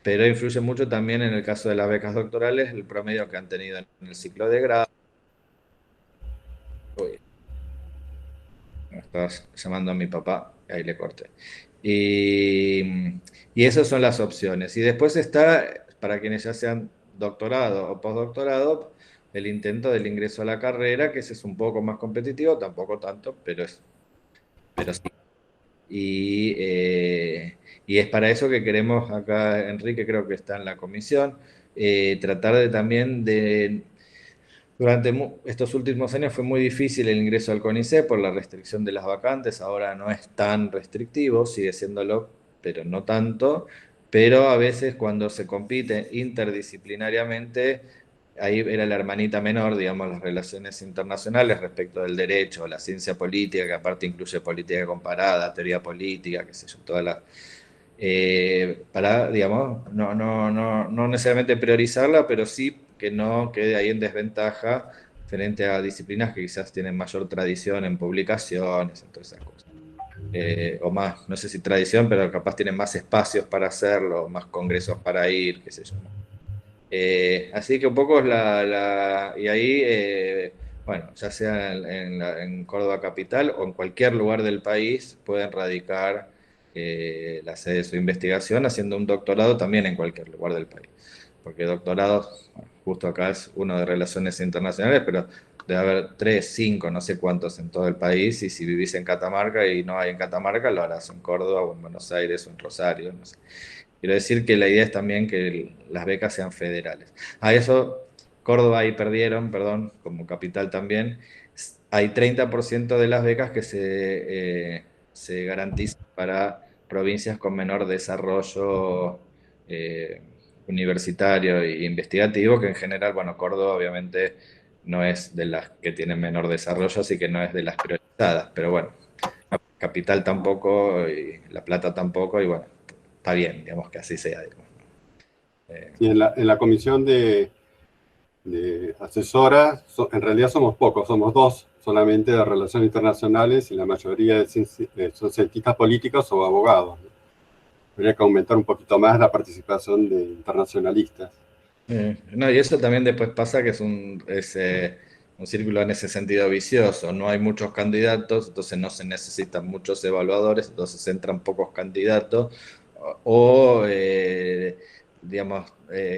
pero influye mucho también en el caso de las becas doctorales, el promedio que han tenido en el ciclo de grado. Uy, me estabas llamando a mi papá, ahí le corté. Y esas son las opciones. Y después está, para quienes ya sean doctorado o postdoctorado, el intento del ingreso a la carrera, que ese es un poco más competitivo, tampoco tanto, pero sí. Y es para eso que queremos acá, Enrique creo que está en la comisión, tratar de también durante estos últimos años fue muy difícil el ingreso al CONICET por la restricción de las vacantes, ahora no es tan restrictivo, sigue siéndolo, pero no tanto, pero a veces cuando se compite interdisciplinariamente, ahí era la hermanita menor, digamos, las relaciones internacionales respecto del derecho, la ciencia política, que aparte incluye política comparada, teoría política, qué sé yo, todas las para, digamos, no necesariamente priorizarla, pero sí que no quede ahí en desventaja frente a disciplinas que quizás tienen mayor tradición en publicaciones, en todas esas cosas. O más, no sé si tradición, pero capaz tienen más espacios para hacerlo, más congresos para ir, qué sé yo. Así que un poco es y ahí, bueno, ya sea en Córdoba Capital o en cualquier lugar del país, pueden radicar la sede de su investigación haciendo un doctorado también en cualquier lugar del país. Porque doctorados, bueno, justo acá es uno de Relaciones Internacionales, pero debe haber 3, 5, no sé cuántos en todo el país, y si vivís en Catamarca y no hay en Catamarca, lo harás en Córdoba o en Buenos Aires o en Rosario, no sé. Quiero decir que la idea es también que las becas sean federales. A eso, Córdoba ahí perdieron, perdón, como capital también. Hay 30% de las becas que se garantizan para provincias con menor desarrollo universitario e investigativo, que en general, bueno, Córdoba obviamente no es de las que tienen menor desarrollo, así que no es de las priorizadas, pero bueno, capital tampoco, y La Plata tampoco, y bueno, está bien, digamos que así sea, digamos. Y en la comisión de asesora, en realidad somos pocos, somos dos solamente de Relaciones Internacionales y la mayoría son cientistas políticos o abogados, ¿no? Habría que aumentar un poquito más la participación de internacionalistas. No, y eso también después pasa que es un círculo en ese sentido vicioso. No hay muchos candidatos, entonces no se necesitan muchos evaluadores, entonces entran pocos candidatos. Digamos,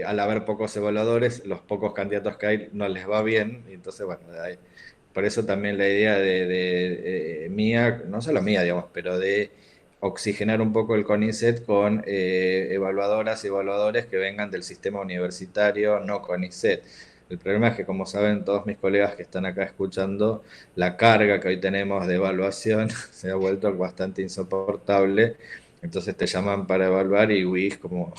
al haber pocos evaluadores, los pocos candidatos que hay no les va bien. Y entonces, bueno, por eso también la idea mía, no solo mía, digamos, pero de oxigenar un poco el CONICET con evaluadoras y evaluadores que vengan del sistema universitario, no CONICET. El problema es que, como saben todos mis colegas que están acá escuchando, la carga que hoy tenemos de evaluación se ha vuelto bastante insoportable. Entonces te llaman para evaluar y huís como...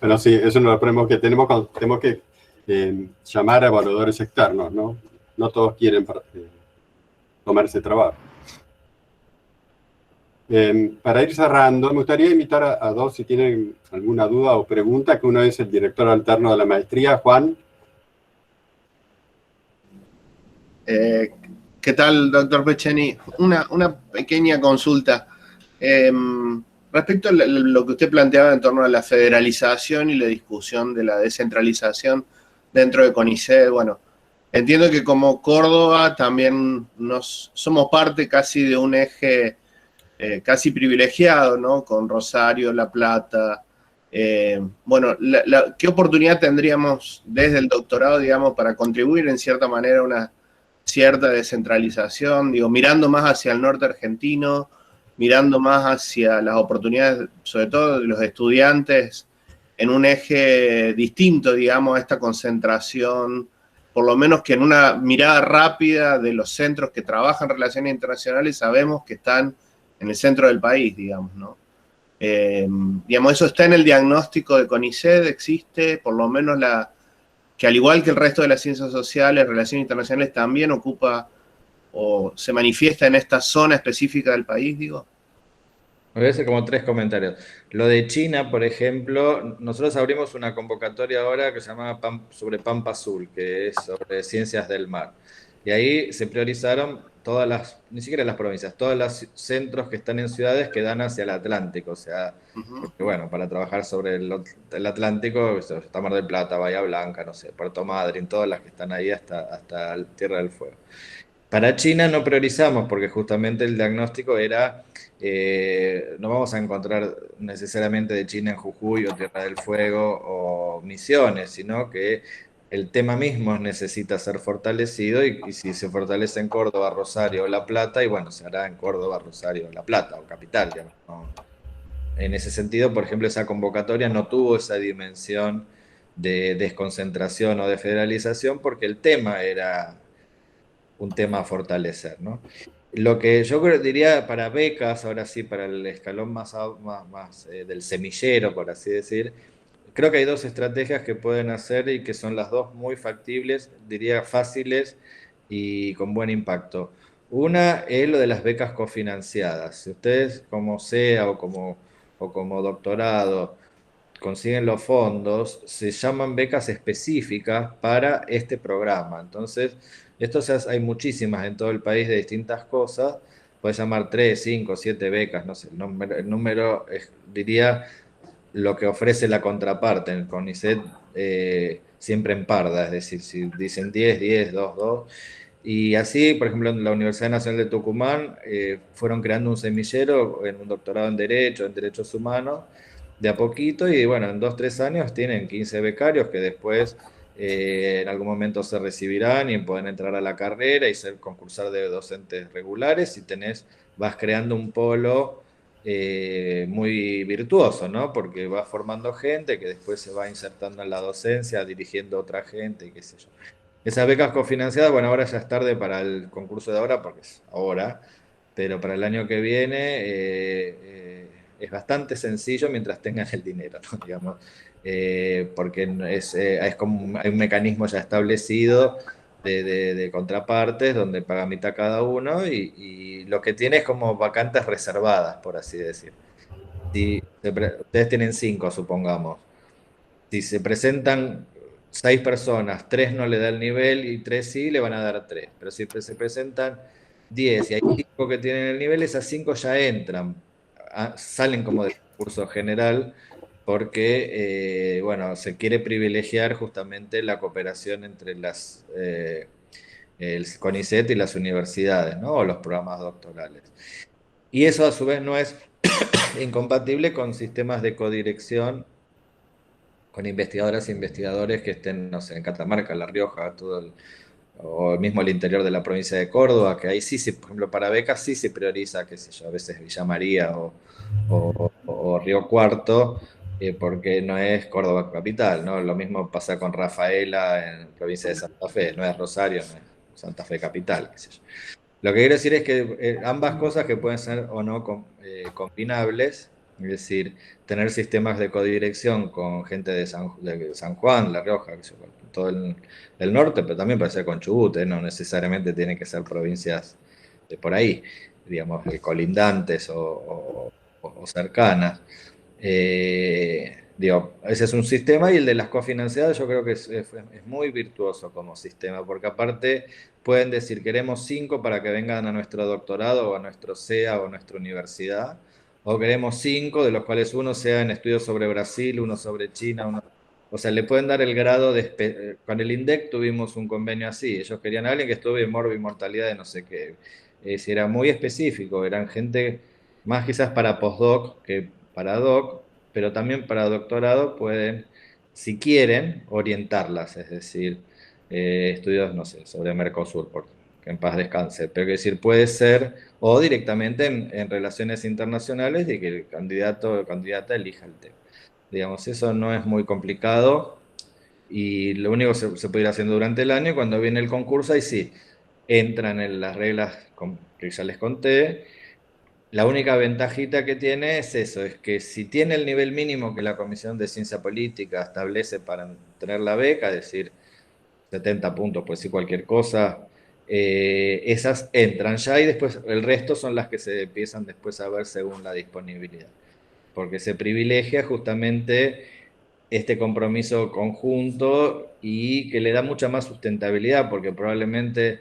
Bueno, sí, eso es uno de los problemas que tenemos cuando tenemos que llamar a evaluadores externos, ¿no? No todos quieren tomar ese trabajo. Para ir cerrando, me gustaría invitar a dos si tienen alguna duda o pregunta, que uno es el director alterno de la maestría, Juan. ¿Qué tal, doctor Pecheni? Una pequeña consulta. Respecto a lo que usted planteaba en torno a la federalización y la discusión de la descentralización dentro de CONICET, bueno, entiendo que como Córdoba también somos parte casi de un eje casi privilegiado, ¿no? Con Rosario, La Plata. Bueno, ¿qué oportunidad tendríamos desde el doctorado, digamos, para contribuir en cierta manera a una cierta descentralización? Digo, mirando más hacia el norte argentino, mirando más hacia las oportunidades, sobre todo de los estudiantes, en un eje distinto, digamos, a esta concentración, por lo menos que en una mirada rápida de los centros que trabajan relaciones internacionales sabemos que están en el centro del país, digamos, ¿no? Digamos, eso está en el diagnóstico de CONICET, existe, por lo menos que al igual que el resto de las ciencias sociales, relaciones internacionales también ocupa o se manifiesta en esta zona específica del país, digo. Me voy a hacer como 3 comentarios. Lo de China, por ejemplo, nosotros abrimos una convocatoria ahora que se llama sobre Pampa Azul, que es sobre ciencias del mar. Y ahí se priorizaron ni siquiera las provincias, todos los centros que están en ciudades que dan hacia el Atlántico. O sea, porque, bueno, para trabajar sobre el Atlántico, está Mar del Plata, Bahía Blanca, no sé, Puerto Madryn, todas las que están ahí hasta Tierra del Fuego. Para China no priorizamos porque justamente el diagnóstico era, no vamos a encontrar necesariamente de China en Jujuy o Tierra del Fuego o Misiones, sino que el tema mismo necesita ser fortalecido y si se fortalece en Córdoba, Rosario o La Plata, y bueno, se hará en Córdoba, Rosario, La Plata o Capital, digamos, ¿no? En ese sentido, por ejemplo, esa convocatoria no tuvo esa dimensión de desconcentración o de federalización porque el tema era un tema a fortalecer, ¿no? Lo que yo diría para becas, ahora sí, para el escalón más del semillero, por así decir, creo que hay 2 estrategias que pueden hacer y que son las 2 muy factibles, diría fáciles y con buen impacto. Una es lo de las becas cofinanciadas. Si ustedes como SEA o como doctorado consiguen los fondos, se llaman becas específicas para este programa. Entonces, hay muchísimas en todo el país de distintas cosas. Puedes llamar 3, 5, 7 becas, no sé, el número diría lo que ofrece la contraparte. En el CONICET siempre en parda, es decir, si dicen 10, 10, 2, 2. Y así, por ejemplo, en la Universidad Nacional de Tucumán fueron creando un semillero en un doctorado en Derechos Humanos, de a poquito, y bueno, en 2, 3 años tienen 15 becarios que después en algún momento se recibirán y pueden entrar a la carrera y concursar de docentes regulares y vas creando un polo muy virtuoso, ¿no? Porque vas formando gente que después se va insertando en la docencia, dirigiendo a otra gente y qué sé yo. Esas becas cofinanciadas, bueno, ahora ya es tarde para el concurso de ahora porque es ahora, pero para el año que viene es bastante sencillo mientras tengan el dinero, ¿no? Digamos, porque hay un mecanismo ya establecido de contrapartes, donde paga mitad cada uno, y lo que tiene es como vacantes reservadas, por así decir. Si ustedes tienen 5, supongamos. Si se presentan 6 personas, 3 no le da el nivel y 3 sí, le van a dar 3. Pero si se presentan 10 y hay 5 que tienen el nivel, esas 5 ya entran, salen como del curso general, porque, bueno, se quiere privilegiar justamente la cooperación entre el CONICET y las universidades, ¿no? O los programas doctorales. Y eso a su vez no es incompatible con sistemas de codirección, con investigadoras e investigadores que estén, no sé, en Catamarca, La Rioja, o mismo el interior de la provincia de Córdoba, que ahí sí, por ejemplo, para becas sí se prioriza, qué sé yo, a veces Villa María o Río Cuarto, porque no es Córdoba capital, ¿no? Lo mismo pasa con Rafaela en la provincia de Santa Fe, no es Rosario, no es Santa Fe capital, qué sé yo. Lo que quiero decir es que ambas cosas que pueden ser o no combinables, es decir, tener sistemas de codirección con gente de San Juan, La Rioja, todo el norte, pero también puede ser con Chubut, no necesariamente tiene que ser provincias de por ahí, digamos, colindantes o cercanas. Digo, ese es un sistema, y el de las cofinanciadas yo creo que es muy virtuoso como sistema, porque aparte pueden decir, queremos 5 para que vengan a nuestro doctorado o a nuestro CEA o a nuestra universidad, o queremos 5, de los cuales uno sea en estudios sobre Brasil, uno sobre China, o sea, le pueden dar el grado de... Con el INDEC tuvimos un convenio así, ellos querían a alguien que estuve en morbimortalidad de no sé qué, era muy específico, eran gente más quizás para postdoc que para doc, pero también para doctorado pueden, si quieren, orientarlas, es decir, estudios, no sé, sobre Mercosur, que en paz descanse, pero es decir, puede ser, o directamente en relaciones internacionales, y que el candidato o candidata elija el tema. Digamos, eso no es muy complicado, y lo único que se puede ir haciendo durante el año, cuando viene el concurso, ahí sí, entran en las reglas que ya les conté. La única ventajita que tiene es eso, es que si tiene el nivel mínimo que la Comisión de Ciencia Política establece para tener la beca, es decir, 70 puntos, pues sí, cualquier cosa, esas entran ya, y después el resto son las que se empiezan después a ver según la disponibilidad, porque se privilegia justamente este compromiso conjunto, y que le da mucha más sustentabilidad, porque probablemente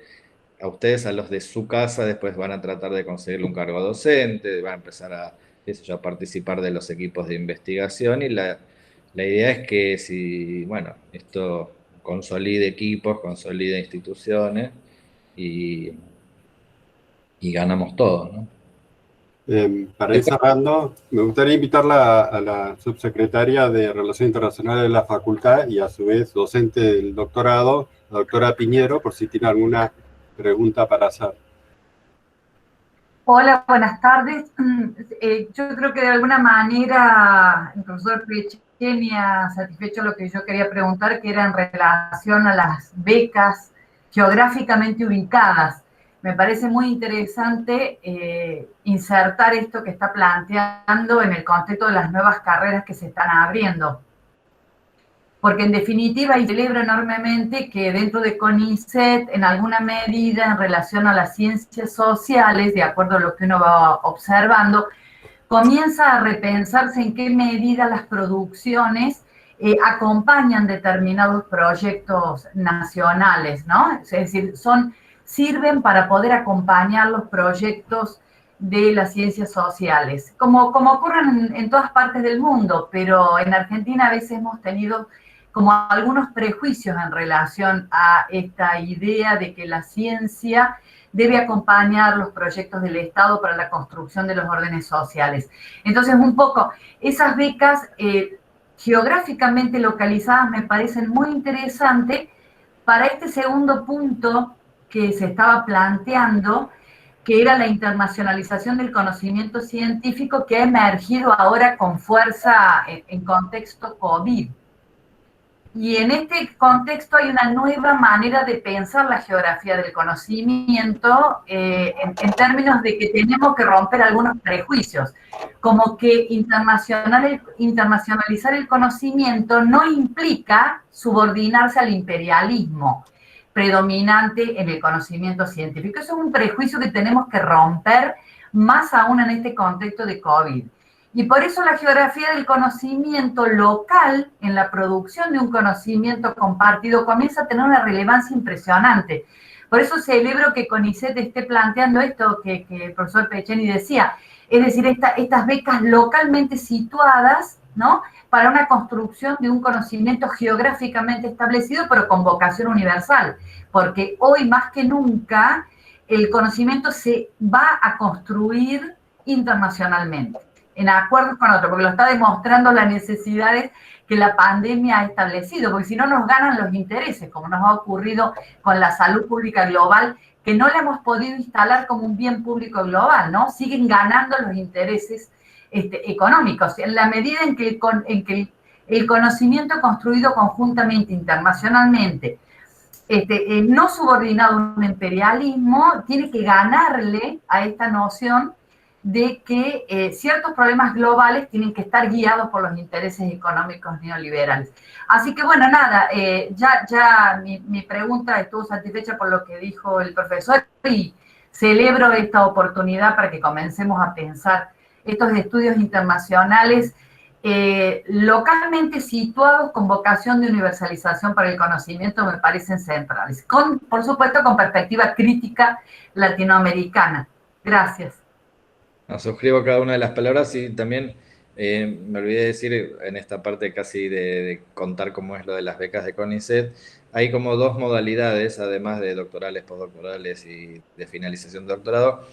a ustedes, a los de su casa, después van a tratar de conseguirle un cargo docente, van a empezar a participar de los equipos de investigación, y la idea es que si, bueno, esto consolide equipos, consolide instituciones, y ganamos todos, ¿no? Para ir cerrando, me gustaría invitarla a la subsecretaria de Relaciones Internacionales de la facultad y a su vez docente del doctorado, la doctora Piñero, por si tiene alguna pregunta para hacer. Hola, buenas tardes. Yo creo que de alguna manera el profesor Pecheni ha satisfecho lo que yo quería preguntar, que era en relación a las becas geográficamente ubicadas. Me parece muy interesante insertar esto que está planteando en el contexto de las nuevas carreras que se están abriendo. Porque en definitiva, y celebro enormemente que dentro de CONICET, en alguna medida en relación a las ciencias sociales, de acuerdo a lo que uno va observando, comienza a repensarse en qué medida las producciones acompañan determinados proyectos nacionales, ¿no? Es decir, sirven para poder acompañar los proyectos de las ciencias sociales, como ocurren en todas partes del mundo, pero en Argentina a veces hemos tenido como algunos prejuicios en relación a esta idea de que la ciencia debe acompañar los proyectos del Estado para la construcción de los órdenes sociales. Entonces, un poco, esas becas geográficamente localizadas me parecen muy interesantes para este segundo punto que se estaba planteando, que era la internacionalización del conocimiento científico, que ha emergido ahora con fuerza en contexto COVID. Y en este contexto hay una nueva manera de pensar la geografía del conocimiento en términos de que tenemos que romper algunos prejuicios, como que internacionalizar el conocimiento no implica subordinarse al imperialismo, predominante en el conocimiento científico. Eso es un prejuicio que tenemos que romper, más aún en este contexto de COVID. Y por eso la geografía del conocimiento local en la producción de un conocimiento compartido comienza a tener una relevancia impresionante. Por eso celebro que CONICET esté planteando esto que el profesor Peceni decía, es decir, estas becas localmente situadas, ¿no?, para una construcción de un conocimiento geográficamente establecido, pero con vocación universal, porque hoy más que nunca el conocimiento se va a construir internacionalmente, en acuerdos con otros, porque lo está demostrando las necesidades que la pandemia ha establecido, porque si no nos ganan los intereses, como nos ha ocurrido con la salud pública global, que no la hemos podido instalar como un bien público global, ¿no? Siguen ganando los intereses económicos. En la medida en que el conocimiento construido conjuntamente, internacionalmente, no subordinado a un imperialismo, tiene que ganarle a esta noción de que ciertos problemas globales tienen que estar guiados por los intereses económicos neoliberales. Así que bueno, nada, ya mi pregunta estuvo satisfecha por lo que dijo el profesor y celebro esta oportunidad para que comencemos a pensar estos estudios internacionales localmente situados con vocación de universalización para el conocimiento me parecen centrales, por supuesto con perspectiva crítica latinoamericana. Gracias. No, suscribo cada una de las palabras y también me olvidé de decir en esta parte casi de contar cómo es lo de las becas de CONICET, hay como dos modalidades, además de doctorales, postdoctorales y de finalización de doctorado,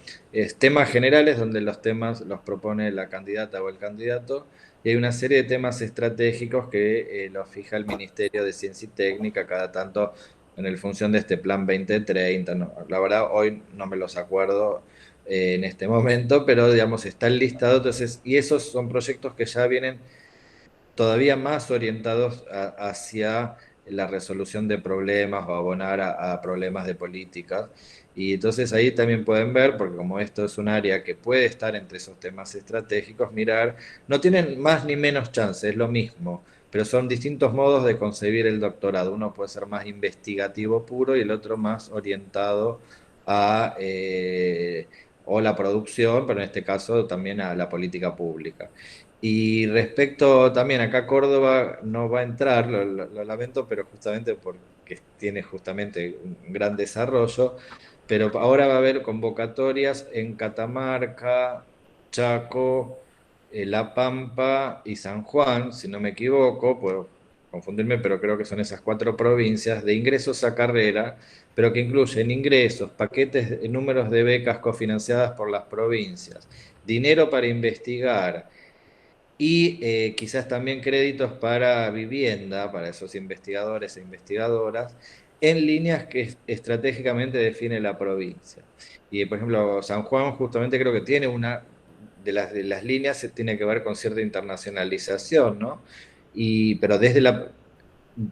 temas generales donde los temas los propone la candidata o el candidato, y hay una serie de temas estratégicos que los fija el Ministerio de Ciencia y Técnica cada tanto en función de este Plan 2030. No, la verdad hoy no me los acuerdo en este momento, pero digamos está el listado, entonces, y esos son proyectos que ya vienen todavía más orientados hacia la resolución de problemas o abonar a problemas de políticas, y entonces ahí también pueden ver, porque como esto es un área que puede estar entre esos temas estratégicos, mirar, no tienen más ni menos chance, es lo mismo, pero son distintos modos de concebir el doctorado, uno puede ser más investigativo puro y el otro más orientado a o la producción, pero en este caso también a la política pública. Y respecto también, acá Córdoba no va a entrar, lo lamento, pero justamente porque tiene justamente un gran desarrollo, pero ahora va a haber convocatorias en Catamarca, Chaco, La Pampa y San Juan, si no me equivoco, puedo confundirme, pero creo que son esas 4 provincias, de ingresos a carrera, pero que incluyen ingresos, paquetes, números de becas cofinanciadas por las provincias, dinero para investigar y quizás también créditos para vivienda, para esos investigadores e investigadoras, en líneas que estratégicamente define la provincia. Y por ejemplo, San Juan justamente creo que tiene una de las líneas, tiene que ver con cierta internacionalización, ¿no? Pero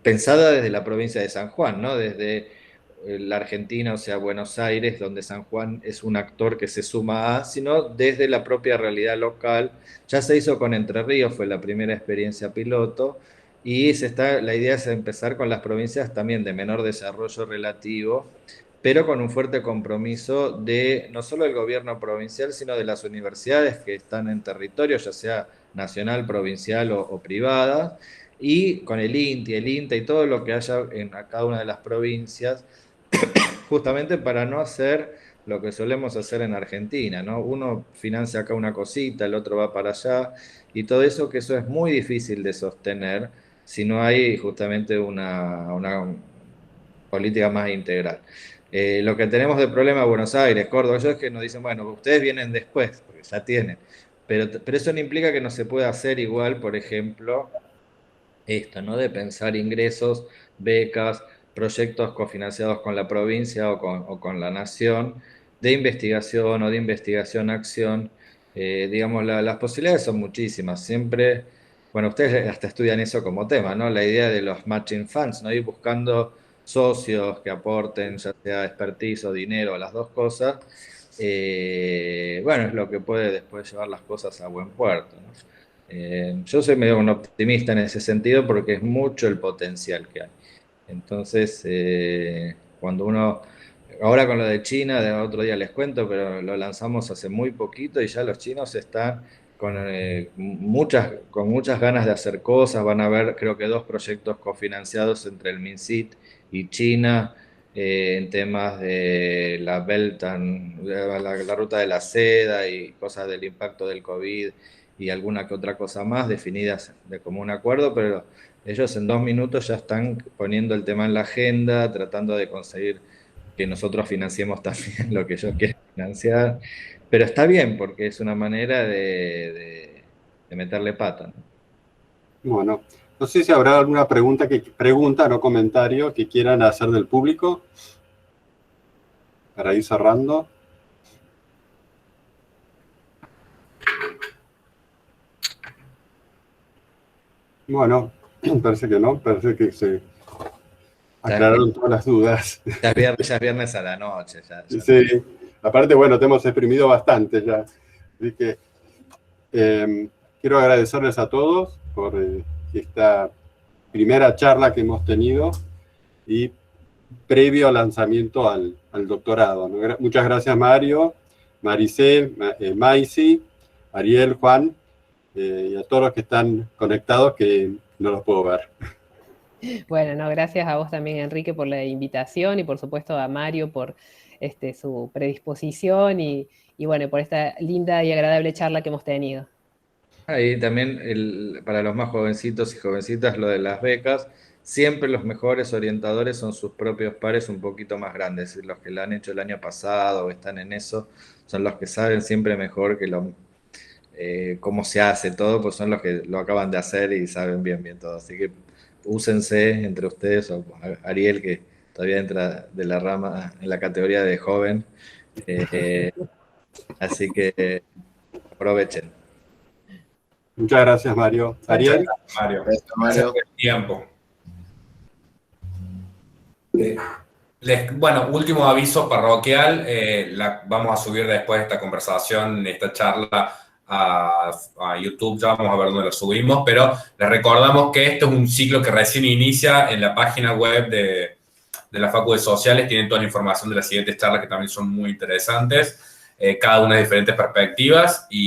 pensada desde la provincia de San Juan, ¿no? Desde la Argentina, o sea, Buenos Aires, donde San Juan es un actor que se suma a, sino desde la propia realidad local. Ya se hizo con Entre Ríos, fue la primera experiencia piloto, y la idea es empezar con las provincias también de menor desarrollo relativo, pero con un fuerte compromiso de no solo del gobierno provincial, sino de las universidades que están en territorio, ya sea nacional, provincial o privada, y con el INTI, el INTA y todo lo que haya en cada una de las provincias, justamente para no hacer lo que solemos hacer en Argentina, ¿no? Uno financia acá una cosita, el otro va para allá, y todo eso, que eso es muy difícil de sostener si no hay justamente una política más integral. Lo que tenemos de problema en Buenos Aires, Córdoba, es que nos dicen, bueno, ustedes vienen después, porque ya tienen, pero eso no implica que no se pueda hacer igual, por ejemplo, esto, ¿no? De pensar ingresos, becas, proyectos cofinanciados con la provincia o con la nación, de investigación o de investigación-acción. Digamos, las posibilidades son muchísimas. Siempre, bueno, ustedes hasta estudian eso como tema, ¿no? La idea de los matching funds, ¿no? Ir buscando socios que aporten, ya sea expertise o dinero, las dos cosas. Bueno, es lo que puede después llevar las cosas a buen puerto, ¿no? Yo soy medio un optimista en ese sentido porque es mucho el potencial que hay. Entonces, Cuando uno, ahora con lo de China, de otro día les cuento, pero lo lanzamos hace muy poquito y ya los chinos están con muchas ganas de hacer cosas. Van a haber, creo que 2 proyectos cofinanciados entre el MinSit y China, en temas de la Belt la ruta de la seda y cosas del impacto del COVID y alguna que otra cosa más definidas de común acuerdo, pero ellos en 2 minutos ya están poniendo el tema en la agenda, tratando de conseguir que nosotros financiemos también lo que ellos quieren financiar. Pero está bien, porque es una manera de meterle pata, ¿no? Bueno, no sé si habrá alguna pregunta, no comentario, que quieran hacer del público para ir cerrando. Bueno, parece que no, parece que se aclararon todas las dudas. Ya es viernes a la noche. Ya. Sí, aparte, bueno, te hemos exprimido bastante ya. Así que quiero agradecerles a todos por esta primera charla que hemos tenido y previo al lanzamiento al doctorado, ¿no? Muchas gracias, Mario, Maricel, Maisy, Ariel, Juan, y a todos los que están conectados, que no los puedo ver. Bueno, no, gracias a vos también, Enrique, por la invitación y por supuesto a Mario por su predisposición y bueno, por esta linda y agradable charla que hemos tenido. Y también para los más jovencitos y jovencitas, lo de las becas, siempre los mejores orientadores son sus propios pares un poquito más grandes. Los que lo han hecho el año pasado o están en eso, son los que saben siempre mejor que cómo se hace todo, pues son los que lo acaban de hacer y saben bien todo. Así que úsense entre ustedes, o Ariel, que todavía entra de la rama en la categoría de joven. Así que aprovechen. Muchas gracias, Mario. Ariel. Mario, Gracias, Mario. gracias por el tiempo. Bueno, último aviso parroquial. Vamos a subir después de esta conversación, esta charla a YouTube, ya vamos a ver dónde lo subimos, pero les recordamos que esto es un ciclo que recién inicia en la página web de la Facu de Sociales. Tienen toda la información de las siguientes charlas que también son muy interesantes, cada una de diferentes perspectivas y